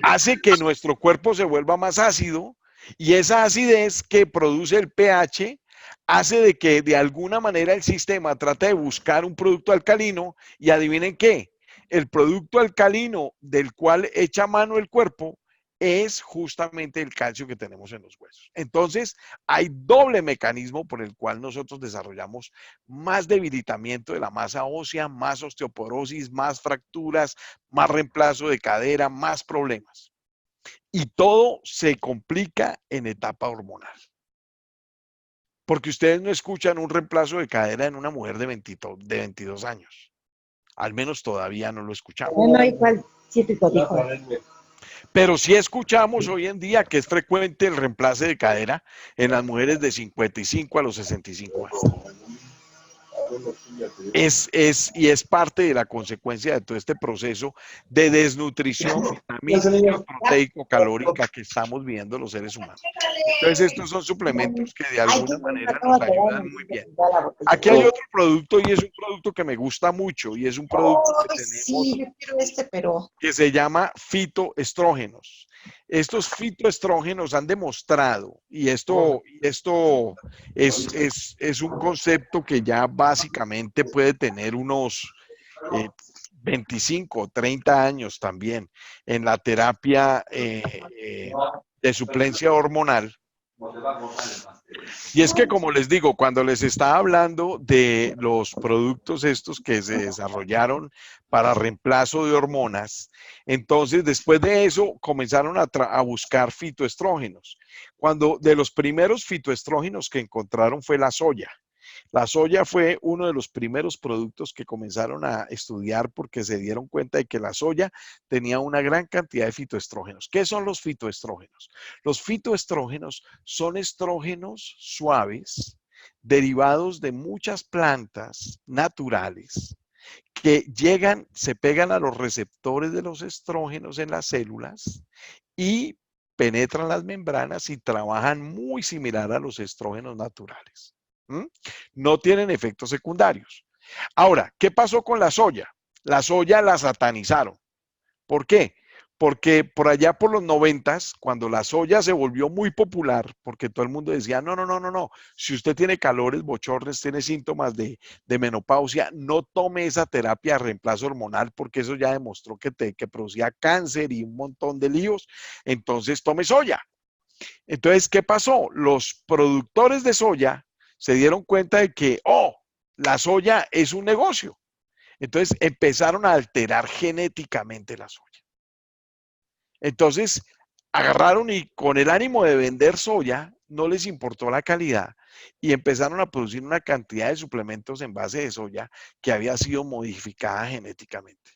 Hace que nuestro cuerpo se vuelva más ácido y esa acidez que produce el pH hace de que de alguna manera el sistema trate de buscar un producto alcalino y adivinen qué, el producto alcalino del cual echa mano el cuerpo es justamente el calcio que tenemos en los huesos. Entonces, hay doble mecanismo por el cual nosotros desarrollamos más debilitamiento de la masa ósea, más osteoporosis, más fracturas, más reemplazo de cadera, más problemas. Y todo se complica en etapa hormonal. Porque ustedes no escuchan un reemplazo de cadera en una mujer de 22 años. Al menos todavía no lo escuchamos. No, igual, cítrico, dijo. Pero sí escuchamos hoy en día que es frecuente el reemplazo de cadera en las mujeres de 55 a los 65 años. y es parte de la consecuencia de todo este proceso de desnutrición vitamínica, proteico, calórica que estamos viviendo los seres humanos. Entonces, estos son suplementos que de alguna manera nos ayudan muy bien. Aquí hay otro producto y es un producto que me gusta mucho y es un producto que tenemos Sí, yo quiero pero... que se llama fitoestrógenos. Estos fitoestrógenos han demostrado, y esto es un concepto que ya básicamente puede tener unos 25 o 30 años también en la terapia de suplencia hormonal. Y es que, como les digo, cuando les estaba hablando de los productos estos que se desarrollaron para reemplazo de hormonas, entonces después de eso comenzaron a buscar fitoestrógenos. Cuando de los primeros fitoestrógenos que encontraron fue la soya. La soya fue uno de los primeros productos que comenzaron a estudiar porque se dieron cuenta de que la soya tenía una gran cantidad de fitoestrógenos. ¿Qué son los fitoestrógenos? Los fitoestrógenos son estrógenos suaves derivados de muchas plantas naturales que llegan, se pegan a los receptores de los estrógenos en las células y penetran las membranas y trabajan muy similar a los estrógenos naturales. No tienen efectos secundarios. Ahora, ¿qué pasó con la soya? La soya la satanizaron. ¿Por qué? Porque por allá por los 90s, cuando la soya se volvió muy popular, porque todo el mundo decía, no, si usted tiene calores, bochornes, tiene síntomas de menopausia, no tome esa terapia de reemplazo hormonal, porque eso ya demostró que producía cáncer y un montón de líos, entonces tome soya. Entonces, ¿qué pasó? Los productores de soya se dieron cuenta de que, la soya es un negocio. Entonces empezaron a alterar genéticamente la soya. Entonces agarraron y con el ánimo de vender soya, no les importó la calidad y empezaron a producir una cantidad de suplementos en base de soya que había sido modificada genéticamente.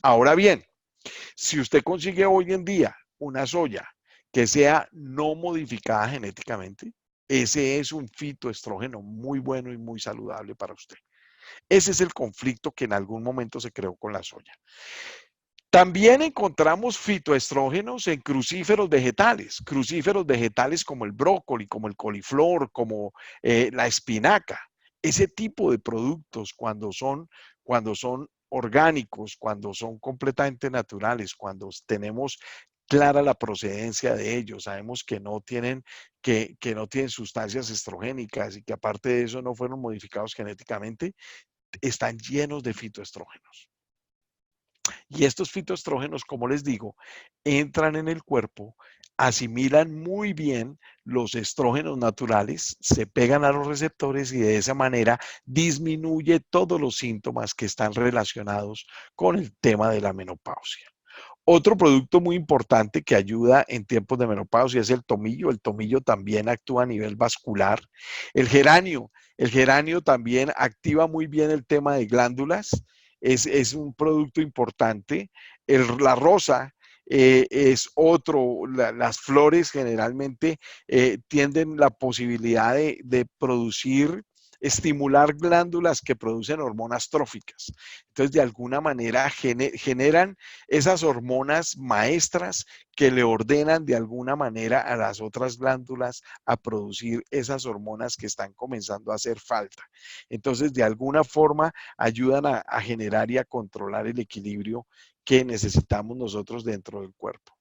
Ahora bien, si usted consigue hoy en día una soya que sea no modificada genéticamente, ese es un fitoestrógeno muy bueno y muy saludable para usted. Ese es el conflicto que en algún momento se creó con la soya. También encontramos fitoestrógenos en crucíferos vegetales como el brócoli, como el coliflor, como la espinaca. Ese tipo de productos cuando son orgánicos, cuando son completamente naturales, cuando tenemos clara la procedencia de ellos, sabemos que no tienen sustancias estrogénicas y que aparte de eso no fueron modificados genéticamente, están llenos de fitoestrógenos. Y estos fitoestrógenos, como les digo, entran en el cuerpo, asimilan muy bien los estrógenos naturales, se pegan a los receptores y de esa manera disminuye todos los síntomas que están relacionados con el tema de la menopausia. Otro producto muy importante que ayuda en tiempos de menopausia es el tomillo. El tomillo también actúa a nivel vascular. El geranio también activa muy bien el tema de glándulas. Es un producto importante. La rosa es otro. Las flores generalmente tienen la posibilidad de producir, estimular glándulas que producen hormonas tróficas. Entonces, de alguna manera generan esas hormonas maestras que le ordenan de alguna manera a las otras glándulas a producir esas hormonas que están comenzando a hacer falta. Entonces, de alguna forma ayudan a generar y a controlar el equilibrio que necesitamos nosotros dentro del cuerpo.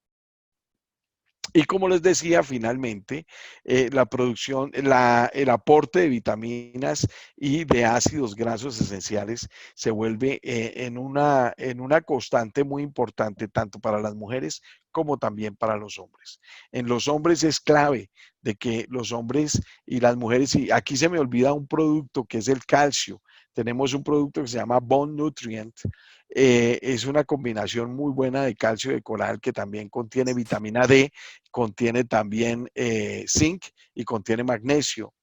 Y como les decía, finalmente, la producción, el aporte de vitaminas y de ácidos grasos esenciales se vuelve en una constante muy importante, tanto para las mujeres como también para los hombres. En los hombres es clave de que los hombres y las mujeres, y aquí se me olvida un producto que es el calcio. Tenemos un producto que se llama Bone Nutrient. Es una combinación muy buena de calcio de coral que también contiene vitamina D, contiene también zinc y contiene magnesio.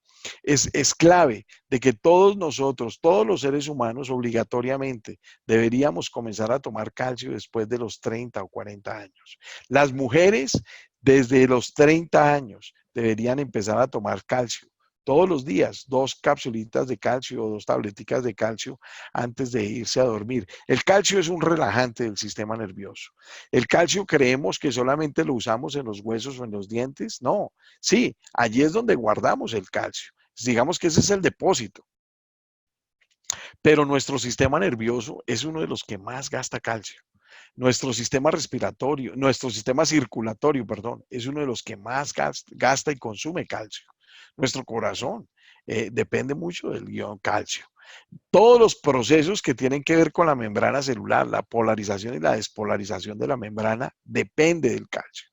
Es clave de que todos nosotros, todos los seres humanos, obligatoriamente deberíamos comenzar a tomar calcio después de los 30 o 40 años. Las mujeres, desde los 30 años, deberían empezar a tomar calcio todos los días, 2 capsulitas de calcio o 2 tableticas de calcio antes de irse a dormir. El calcio es un relajante del sistema nervioso. El calcio creemos que solamente lo usamos en los huesos o en los dientes. No, sí, allí es donde guardamos el calcio. Digamos que ese es el depósito. Pero nuestro sistema nervioso es uno de los que más gasta calcio. Nuestro sistema respiratorio, nuestro sistema circulatorio, perdón, es uno de los que más gasta y consume calcio. Nuestro corazón depende mucho del ion calcio. Todos los procesos que tienen que ver con la membrana celular, la polarización y la despolarización de la membrana, depende del calcio.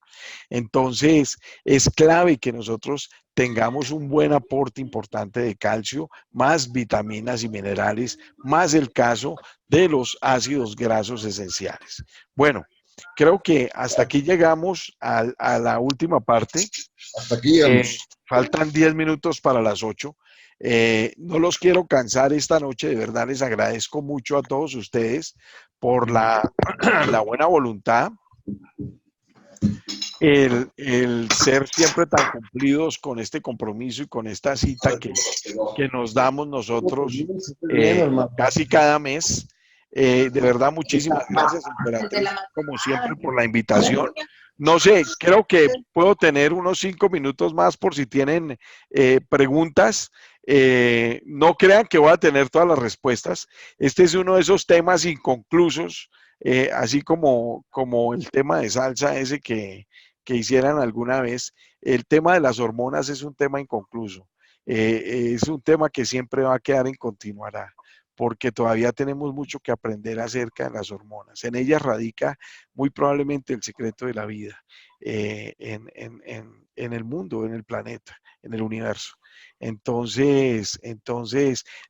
Entonces, es clave que nosotros tengamos un buen aporte importante de calcio, más vitaminas y minerales, más el caso de los ácidos grasos esenciales. Bueno, creo que hasta aquí llegamos a la última parte. Hasta aquí llegamos. Faltan 10 minutos para las 8. No los quiero cansar esta noche, de verdad les agradezco mucho a todos ustedes por la buena voluntad, el ser siempre tan cumplidos con este compromiso y con esta cita que nos damos nosotros casi cada mes. De verdad, muchísimas gracias, Emperatriz, como siempre, por la invitación. No sé, creo que puedo tener unos 5 minutos más por si tienen preguntas. No crean que voy a tener todas las respuestas. Este es uno de esos temas inconclusos, así como el tema de salsa ese que hicieran alguna vez. El tema de las hormonas es un tema inconcluso. Es un tema que siempre va a quedar en continuará, porque todavía tenemos mucho que aprender acerca de las hormonas. En ellas radica muy probablemente el secreto de la vida en el mundo, en el planeta, en el universo. Entonces,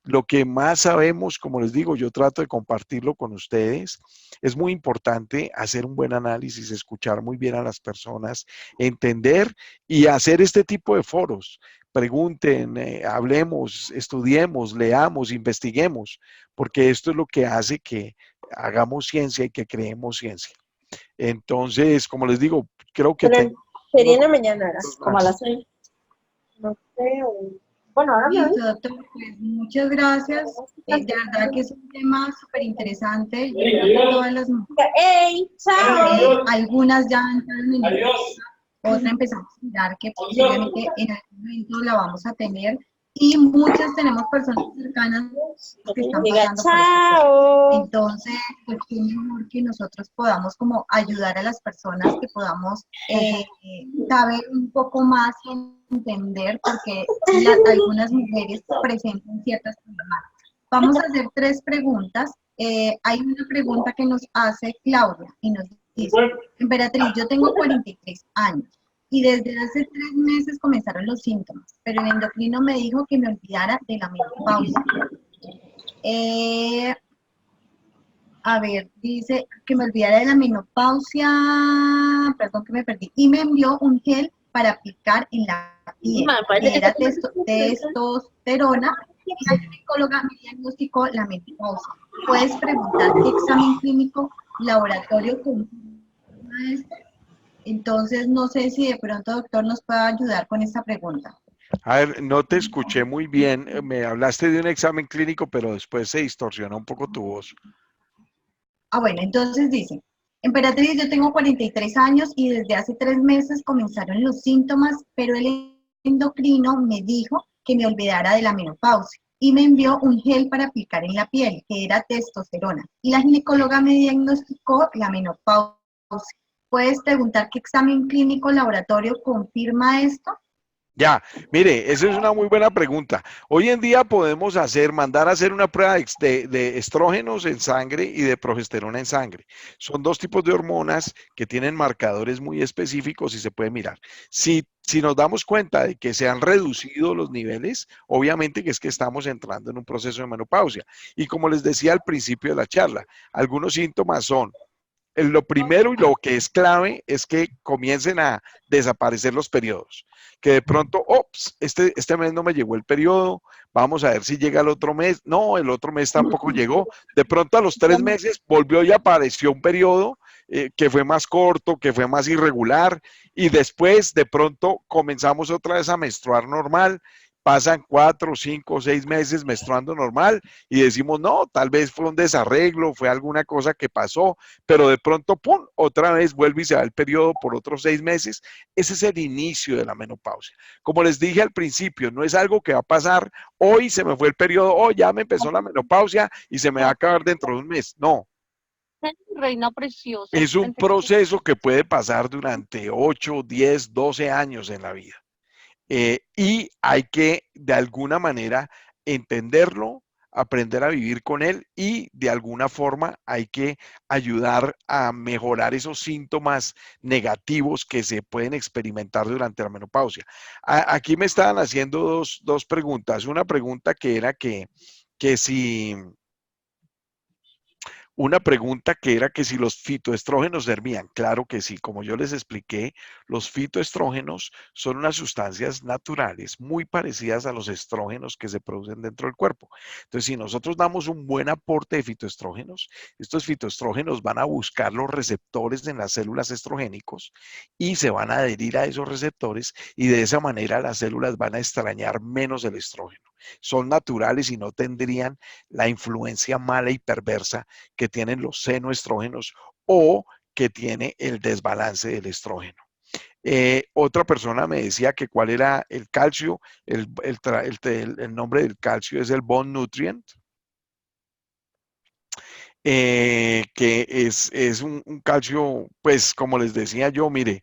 lo que más sabemos, como les digo, yo trato de compartirlo con ustedes. Es muy importante hacer un buen análisis, escuchar muy bien a las personas, entender y hacer este tipo de foros. Pregunten, hablemos, estudiemos, leamos, investiguemos, porque esto es lo que hace que hagamos ciencia y que creemos ciencia. Entonces, como les digo, creo que... Sería en la mañana, como a las 6. No sé, bueno, ahora me Listo, doctor, pues muchas gracias. De verdad que es un tema súper interesante. Yo creo que todas las mujeres, ¡Ey! ¡Chao! algunas ya entraron en el otra empezamos a mirar que posiblemente en algún momento la vamos a tener y muchas tenemos personas cercanas que están pasando por esto. Entonces, pues qué mejor que nosotros podamos como ayudar a las personas, que podamos saber un poco más y entender porque algunas mujeres presentan ciertas problemáticas. Vamos a hacer 3 preguntas. Hay una pregunta que nos hace Claudia y nos dice: Emperatriz, yo tengo 43 años y desde hace 3 meses comenzaron los síntomas, pero el endocrino me dijo que me olvidara de la menopausia. A ver, dice que me olvidara de la menopausia, perdón que me perdí, y me envió un gel para aplicar en la piel, que era testosterona, y la ginecóloga me diagnosticó la menopausia. ¿Puedes preguntar qué examen clínico laboratorio confirma esto? Entonces, no sé si de pronto, doctor, nos puede ayudar con esta pregunta. A ver, no te escuché muy bien. Me hablaste de un examen clínico, pero después se distorsionó un poco tu voz. Bueno, entonces dice: Emperatriz, yo tengo 43 años y desde hace 3 meses comenzaron los síntomas, pero el endocrino me dijo que me olvidara de la menopausia y me envió un gel para aplicar en la piel, que era testosterona. Y la ginecóloga me diagnosticó la menopausia. ¿Puedes preguntar qué examen clínico laboratorio confirma esto? Ya, mire, esa es una muy buena pregunta. Hoy en día podemos mandar a hacer una prueba de estrógenos en sangre y de progesterona en sangre. Son 2 tipos de hormonas que tienen marcadores muy específicos y se puede mirar. Si nos damos cuenta de que se han reducido los niveles, obviamente que es que estamos entrando en un proceso de menopausia. Y como les decía al principio de la charla, algunos síntomas son: lo primero y lo que es clave es que comiencen a desaparecer los periodos. Que de pronto, ops, este mes no me llegó el periodo, vamos a ver si llega el otro mes. No, el otro mes tampoco llegó. De pronto a los 3 meses volvió y apareció un periodo que fue más corto, que fue más irregular, y después de pronto comenzamos otra vez a menstruar normal. pasan 4, 5, 6 meses menstruando normal y decimos, no, tal vez fue un desarreglo, fue alguna cosa que pasó, pero de pronto, ¡pum!, otra vez vuelve y se va el periodo por otros 6 meses. Ese es el inicio de la menopausia. Como les dije al principio, no es algo que va a pasar, hoy se me fue el periodo, hoy ya me empezó la menopausia y se me va a acabar dentro de un mes. No, Reina preciosa. es un proceso que puede pasar durante 8, 10, 12 años en la vida. Y hay que, de alguna manera, entenderlo, aprender a vivir con él y de alguna forma hay que ayudar a mejorar esos síntomas negativos que se pueden experimentar durante la menopausia. Aquí me estaban haciendo dos preguntas. Una pregunta que era que si... Una pregunta que era que si los fitoestrógenos servían. Claro que sí, como yo les expliqué, los fitoestrógenos son unas sustancias naturales muy parecidas a los estrógenos que se producen dentro del cuerpo. Entonces, si nosotros damos un buen aporte de fitoestrógenos, estos fitoestrógenos van a buscar los receptores en las células estrogénicos y se van a adherir a esos receptores y de esa manera las células van a extrañar menos el estrógeno. Son naturales y no tendrían la influencia mala y perversa que tienen los senoestrógenos o que tiene el desbalance del estrógeno. Otra persona me decía que cuál era el calcio, el nombre del calcio es el bone nutrient, que es un calcio, pues como les decía yo, mire,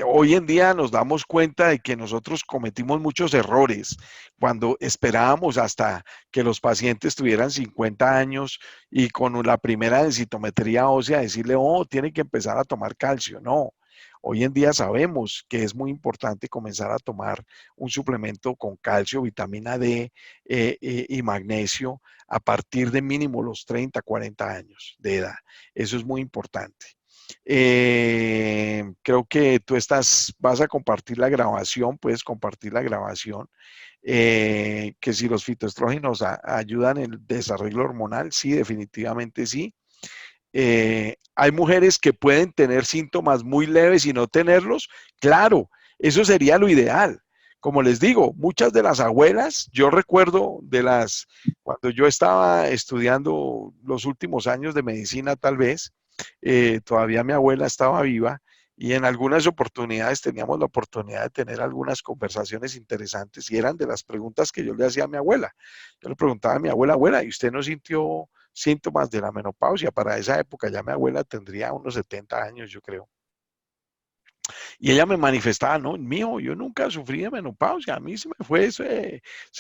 hoy en día nos damos cuenta de que nosotros cometimos muchos errores cuando esperábamos hasta que los pacientes tuvieran 50 años y con la primera densitometría ósea decirle, oh, tiene que empezar a tomar calcio. No. Hoy en día sabemos que es muy importante comenzar a tomar un suplemento con calcio, vitamina D y magnesio a partir de mínimo los 30, 40 años de edad. Eso es muy importante. Creo que tú vas a compartir la grabación, puedes compartir la grabación. Que si los fitoestrógenos ayudan en el desarrollo hormonal, sí, definitivamente sí. Hay mujeres que pueden tener síntomas muy leves y no tenerlos. Claro, eso sería lo ideal. Como les digo, muchas de las abuelas, yo recuerdo cuando yo estaba estudiando los últimos años de medicina tal vez, todavía mi abuela estaba viva y en algunas oportunidades teníamos la oportunidad de tener algunas conversaciones interesantes y eran de las preguntas que yo le hacía a mi abuela. Yo le preguntaba a mi abuela, abuela, ¿y usted no sintió síntomas de la menopausia? Para esa época ya mi abuela tendría unos 70 años, yo creo. Y ella me manifestaba, no, mío, yo nunca sufrí de menopausia, a mí se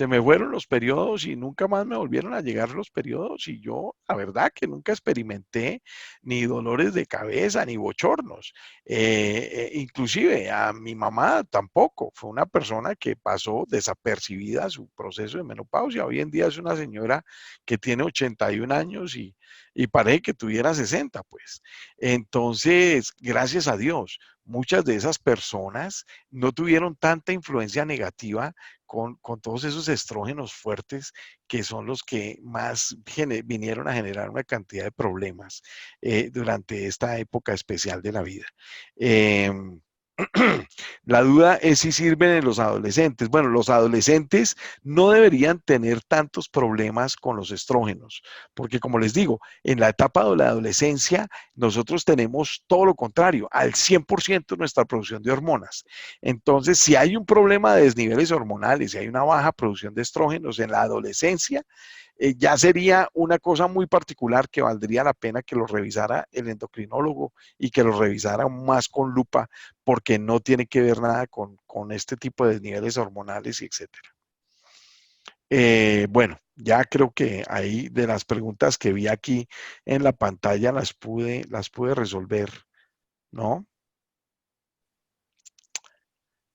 me fueron los periodos y nunca más me volvieron a llegar los periodos y yo, la verdad que nunca experimenté ni dolores de cabeza ni bochornos. Inclusive a mi mamá tampoco, fue una persona que pasó desapercibida su proceso de menopausia. Hoy en día es una señora que tiene 81 años y parece que tuviera 60, pues. Entonces, gracias a Dios, muchas de esas personas no tuvieron tanta influencia negativa con todos esos estrógenos fuertes que son los que más vinieron a generar una cantidad de problemas durante esta época especial de la vida. La duda es si sirven en los adolescentes. Bueno, los adolescentes no deberían tener tantos problemas con los estrógenos, porque como les digo, en la etapa de la adolescencia nosotros tenemos todo lo contrario, al 100% nuestra producción de hormonas. Entonces, si hay un problema de desniveles hormonales, si hay una baja producción de estrógenos en la adolescencia, ya sería una cosa muy particular que valdría la pena que lo revisara el endocrinólogo y que lo revisara más con lupa, porque no tiene que ver nada con este tipo de niveles hormonales y etcétera. Bueno, ya creo que ahí de las preguntas que vi aquí en la pantalla las pude resolver, ¿no?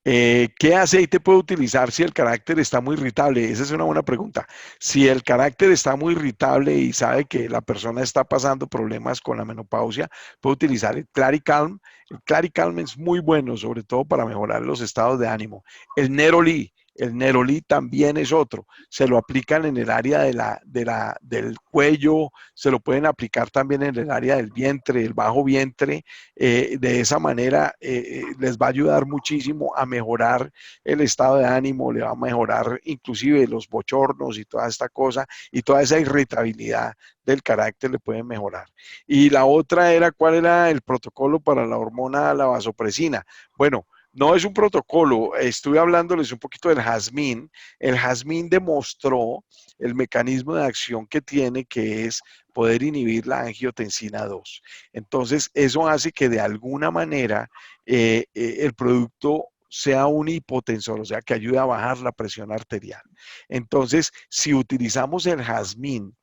¿Qué aceite puedo utilizar si el carácter está muy irritable? Esa es una buena pregunta. Si el carácter está muy irritable y sabe que la persona está pasando problemas con la menopausia, puede utilizar el Claricalm. El Claricalm es muy bueno, sobre todo para mejorar los estados de ánimo. El Neroli El Neroli también es otro. Se lo aplican en el área del cuello, se lo pueden aplicar también en el área del vientre, el bajo vientre. De esa manera les va a ayudar muchísimo a mejorar el estado de ánimo, le va a mejorar inclusive los bochornos y toda esta cosa y toda esa irritabilidad del carácter le pueden mejorar. Y la otra era, ¿cuál era el protocolo para la hormona, la vasopresina? Bueno, no es un protocolo, estuve hablándoles un poquito del jazmín. El jazmín demostró el mecanismo de acción que tiene, que es poder inhibir la angiotensina 2. Entonces, eso hace que de alguna manera el producto sea un hipotensor, o sea, que ayude a bajar la presión arterial. Entonces, si utilizamos el jazmín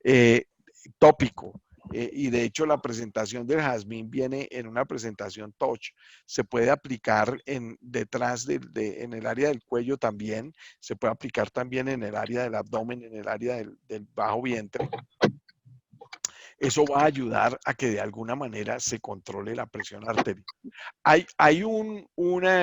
eh, tópico, y de hecho la presentación del jazmín viene en una presentación touch, se puede aplicar detrás en el área del cuello también, se puede aplicar también en el área del abdomen, en el área del bajo vientre. Eso va a ayudar a que de alguna manera se controle la presión arterial. Hay un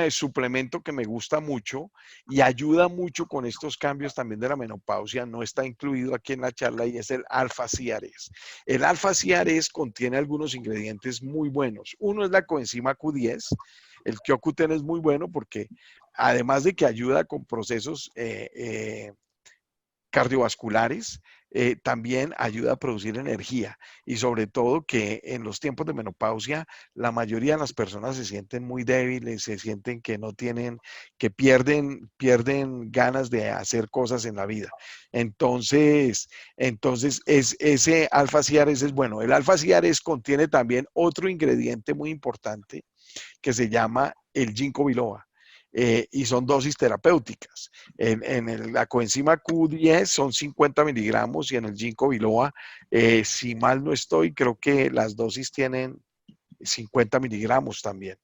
suplemento que me gusta mucho y ayuda mucho con estos cambios también de la menopausia, no está incluido aquí en la charla, y es el alfa-CRS. El alfa-CRS contiene algunos ingredientes muy buenos. Uno es la coenzima Q10. El CoQ10 es muy bueno porque además de que ayuda con procesos cardiovasculares, también ayuda a producir energía, y sobre todo que en los tiempos de menopausia la mayoría de las personas se sienten muy débiles, se sienten que no tienen, que pierden ganas de hacer cosas en la vida. Entonces ese alfa-CRS es bueno. El alfa-CRS contiene también otro ingrediente muy importante que se llama el ginkgo biloba. Y son dosis terapéuticas. La coenzima Q10 son 50 miligramos y en el ginkgo biloba, si mal no estoy, creo que las dosis tienen 50 miligramos también.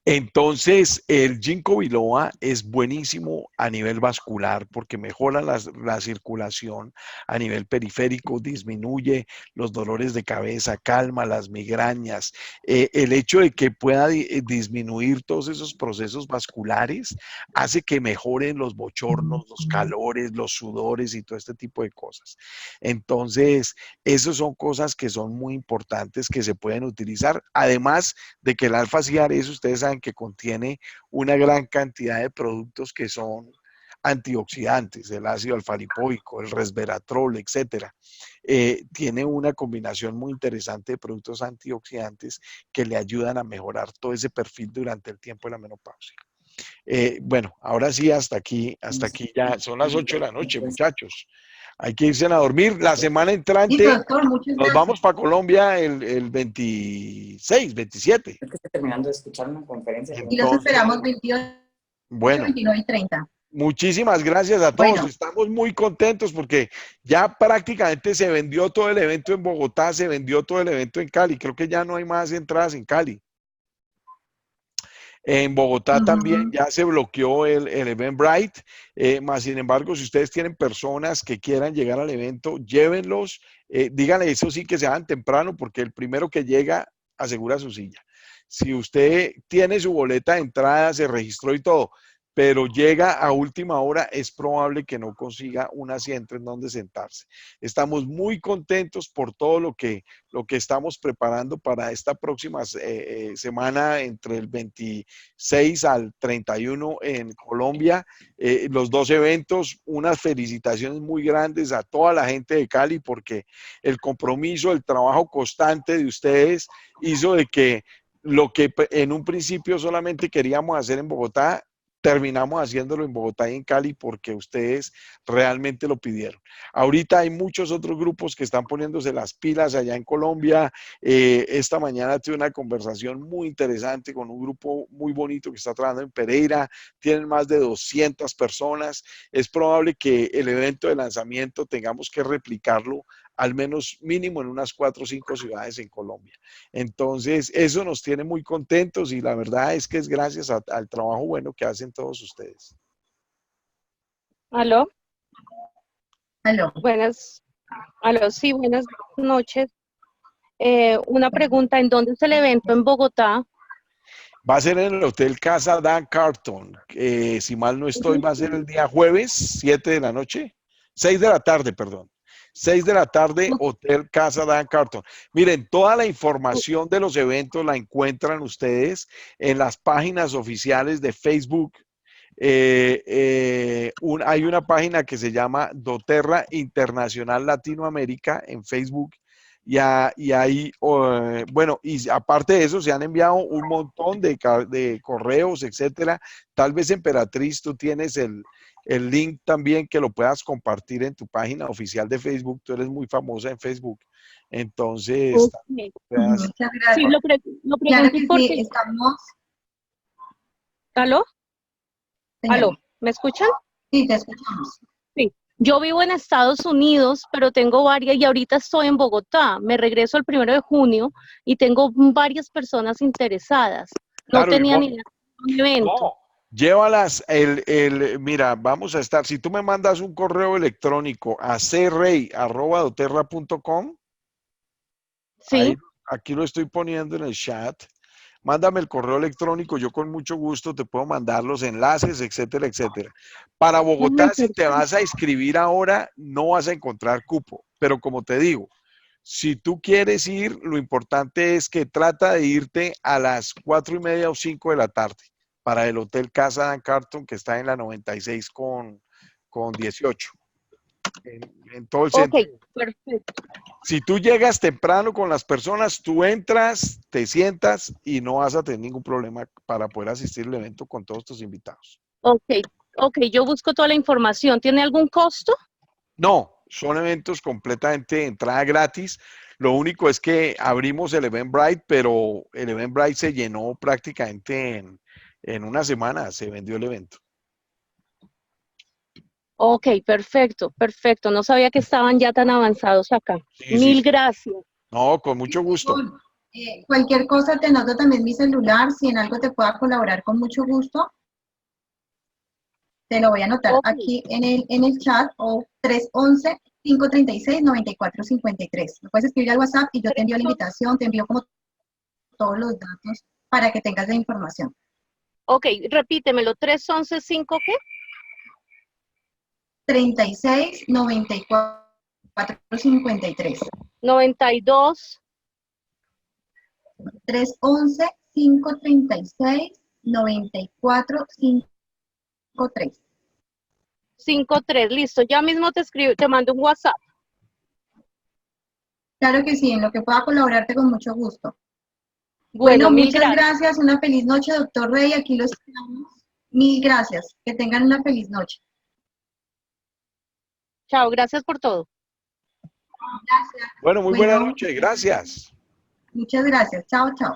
Entonces, el ginkgo biloba es buenísimo a nivel vascular porque mejora la circulación a nivel periférico, disminuye los dolores de cabeza, calma las migrañas. El hecho de que pueda disminuir todos esos procesos vasculares hace que mejoren los bochornos, los calores, los sudores y todo este tipo de cosas. Entonces, esas son cosas que son muy importantes que se pueden utilizar. Además de que el alfa-CRS, ustedes saben que contiene una gran cantidad de productos que son antioxidantes, el ácido alfa-lipoico, el resveratrol, etcétera. Tiene una combinación muy interesante de productos antioxidantes que le ayudan a mejorar todo ese perfil durante el tiempo de la menopausia. Bueno, ahora sí, hasta aquí ya son las 8 de la noche, muchachos. Hay que irse a dormir. La semana entrante Listo, doctor, muchas nos gracias. vamos para Colombia el 26, 27. Es que estoy terminando de escuchar una conferencia. Y los esperamos Entonces, 28, bueno, 29 y 30. muchísimas gracias a todos. Bueno. Estamos muy contentos porque ya prácticamente se vendió todo el evento en Bogotá, se vendió todo el evento en Cali. Creo que ya no hay más entradas en Cali. En Bogotá también ya se bloqueó el Eventbrite, más sin embargo, si ustedes tienen personas que quieran llegar al evento, llévenlos, díganle eso sí que se hagan temprano porque el primero que llega asegura su silla. Si usted tiene su boleta de entrada, se registró y todo, pero llega a última hora, es probable que no consiga un asiento en donde sentarse. Estamos muy contentos por todo lo que estamos preparando para esta próxima semana entre el 26 al 31 en Colombia. Los dos eventos, unas felicitaciones muy grandes a toda la gente de Cali porque el compromiso, el trabajo constante de ustedes hizo de que lo que en un principio solamente queríamos hacer en Bogotá, terminamos haciéndolo en Bogotá y en Cali porque ustedes realmente lo pidieron. Ahorita hay muchos otros grupos que están poniéndose las pilas allá en Colombia. Esta mañana tuve una conversación muy interesante con un grupo muy bonito que está trabajando en Pereira. Tienen más de 200 personas. Es probable que el evento de lanzamiento tengamos que replicarlo al menos mínimo en unas 4 o 5 ciudades en Colombia. Entonces, eso nos tiene muy contentos y la verdad es que es gracias al trabajo bueno que hacen todos ustedes. ¿Aló? Aló. Sí, buenas noches. Una pregunta, ¿en dónde es el evento en Bogotá? Va a ser en el Hotel Casa Dan Carton. Si mal no estoy, va a ser el día jueves, 7 de la noche. 6 de la tarde, perdón. 6 de la tarde, Hotel Casa Dan Carton. Miren, toda la información de los eventos la encuentran ustedes en las páginas oficiales de Facebook. Hay una página que se llama doTERRA Internacional Latinoamérica en Facebook. Y ahí, bueno, y aparte de eso, se han enviado un montón de correos, etcétera. Tal vez, Emperatriz, tú tienes el link también que lo puedas compartir en tu página oficial de Facebook. Tú eres muy famosa en Facebook. Entonces, Ok. puedas- Muchas Sí, gracias. lo Claro pregunto que porque... sí, estamos... ¿Aló? Señora, ¿Aló? ¿Me escuchan? sí, te escuchamos. Sí. Yo vivo en Estados Unidos, pero tengo varias y ahorita estoy en Bogotá. Me regreso el 1 de junio y tengo varias personas interesadas. No Claro, tenía ni idea de un evento. no, llévalas, mira, vamos a estar, si tú me mandas un correo electrónico a crey@doterra.com, Sí. aquí lo estoy poniendo en el chat, mándame el correo electrónico, yo con mucho gusto te puedo mandar los enlaces, etcétera, etcétera. Para Bogotá, Ay, si te vas a inscribir ahora, no vas a encontrar cupo, pero como te digo, si tú quieres ir, lo importante es que trata de irte a las 4:30 o 5 de la tarde para el Hotel Casa Dan Carton, que está en la 96 con 18, en todo el Ok, centro. perfecto. Si tú llegas temprano con las personas, tú entras, te sientas y no vas a tener ningún problema para poder asistir al evento con todos tus invitados. Ok, ok, yo busco toda la información. ¿Tiene algún costo? No, son eventos completamente de entrada gratis. Lo único es que abrimos el Eventbrite, pero el Eventbrite se llenó prácticamente en una semana, se vendió el evento. Ok, perfecto, perfecto. No sabía que estaban ya tan avanzados acá. Sí, sí, Mil sí. gracias. No, con mucho gusto. Cualquier cosa te anoto también mi celular, si en algo te pueda colaborar con mucho gusto, te lo voy a anotar Ok, aquí en el chat o 311-536-9453. Lo puedes escribir al WhatsApp y yo te envío la invitación, te envío como todos los datos para que tengas la información. ok, repítemelo. 311-5 ¿qué? 36-94-53. 92. 311-536-9453. 53, listo. Ya mismo te escribo, te mando un WhatsApp. Claro que sí, en lo que pueda colaborarte con mucho gusto. Bueno, Bueno, mil muchas gracias. gracias. Una feliz noche, doctor Rey. Aquí lo esperamos. Mil gracias. Que tengan una feliz noche. Chao, gracias por todo. Gracias. Bueno, muy buena Bueno, noche, gracias. muchas gracias. Chao, chao.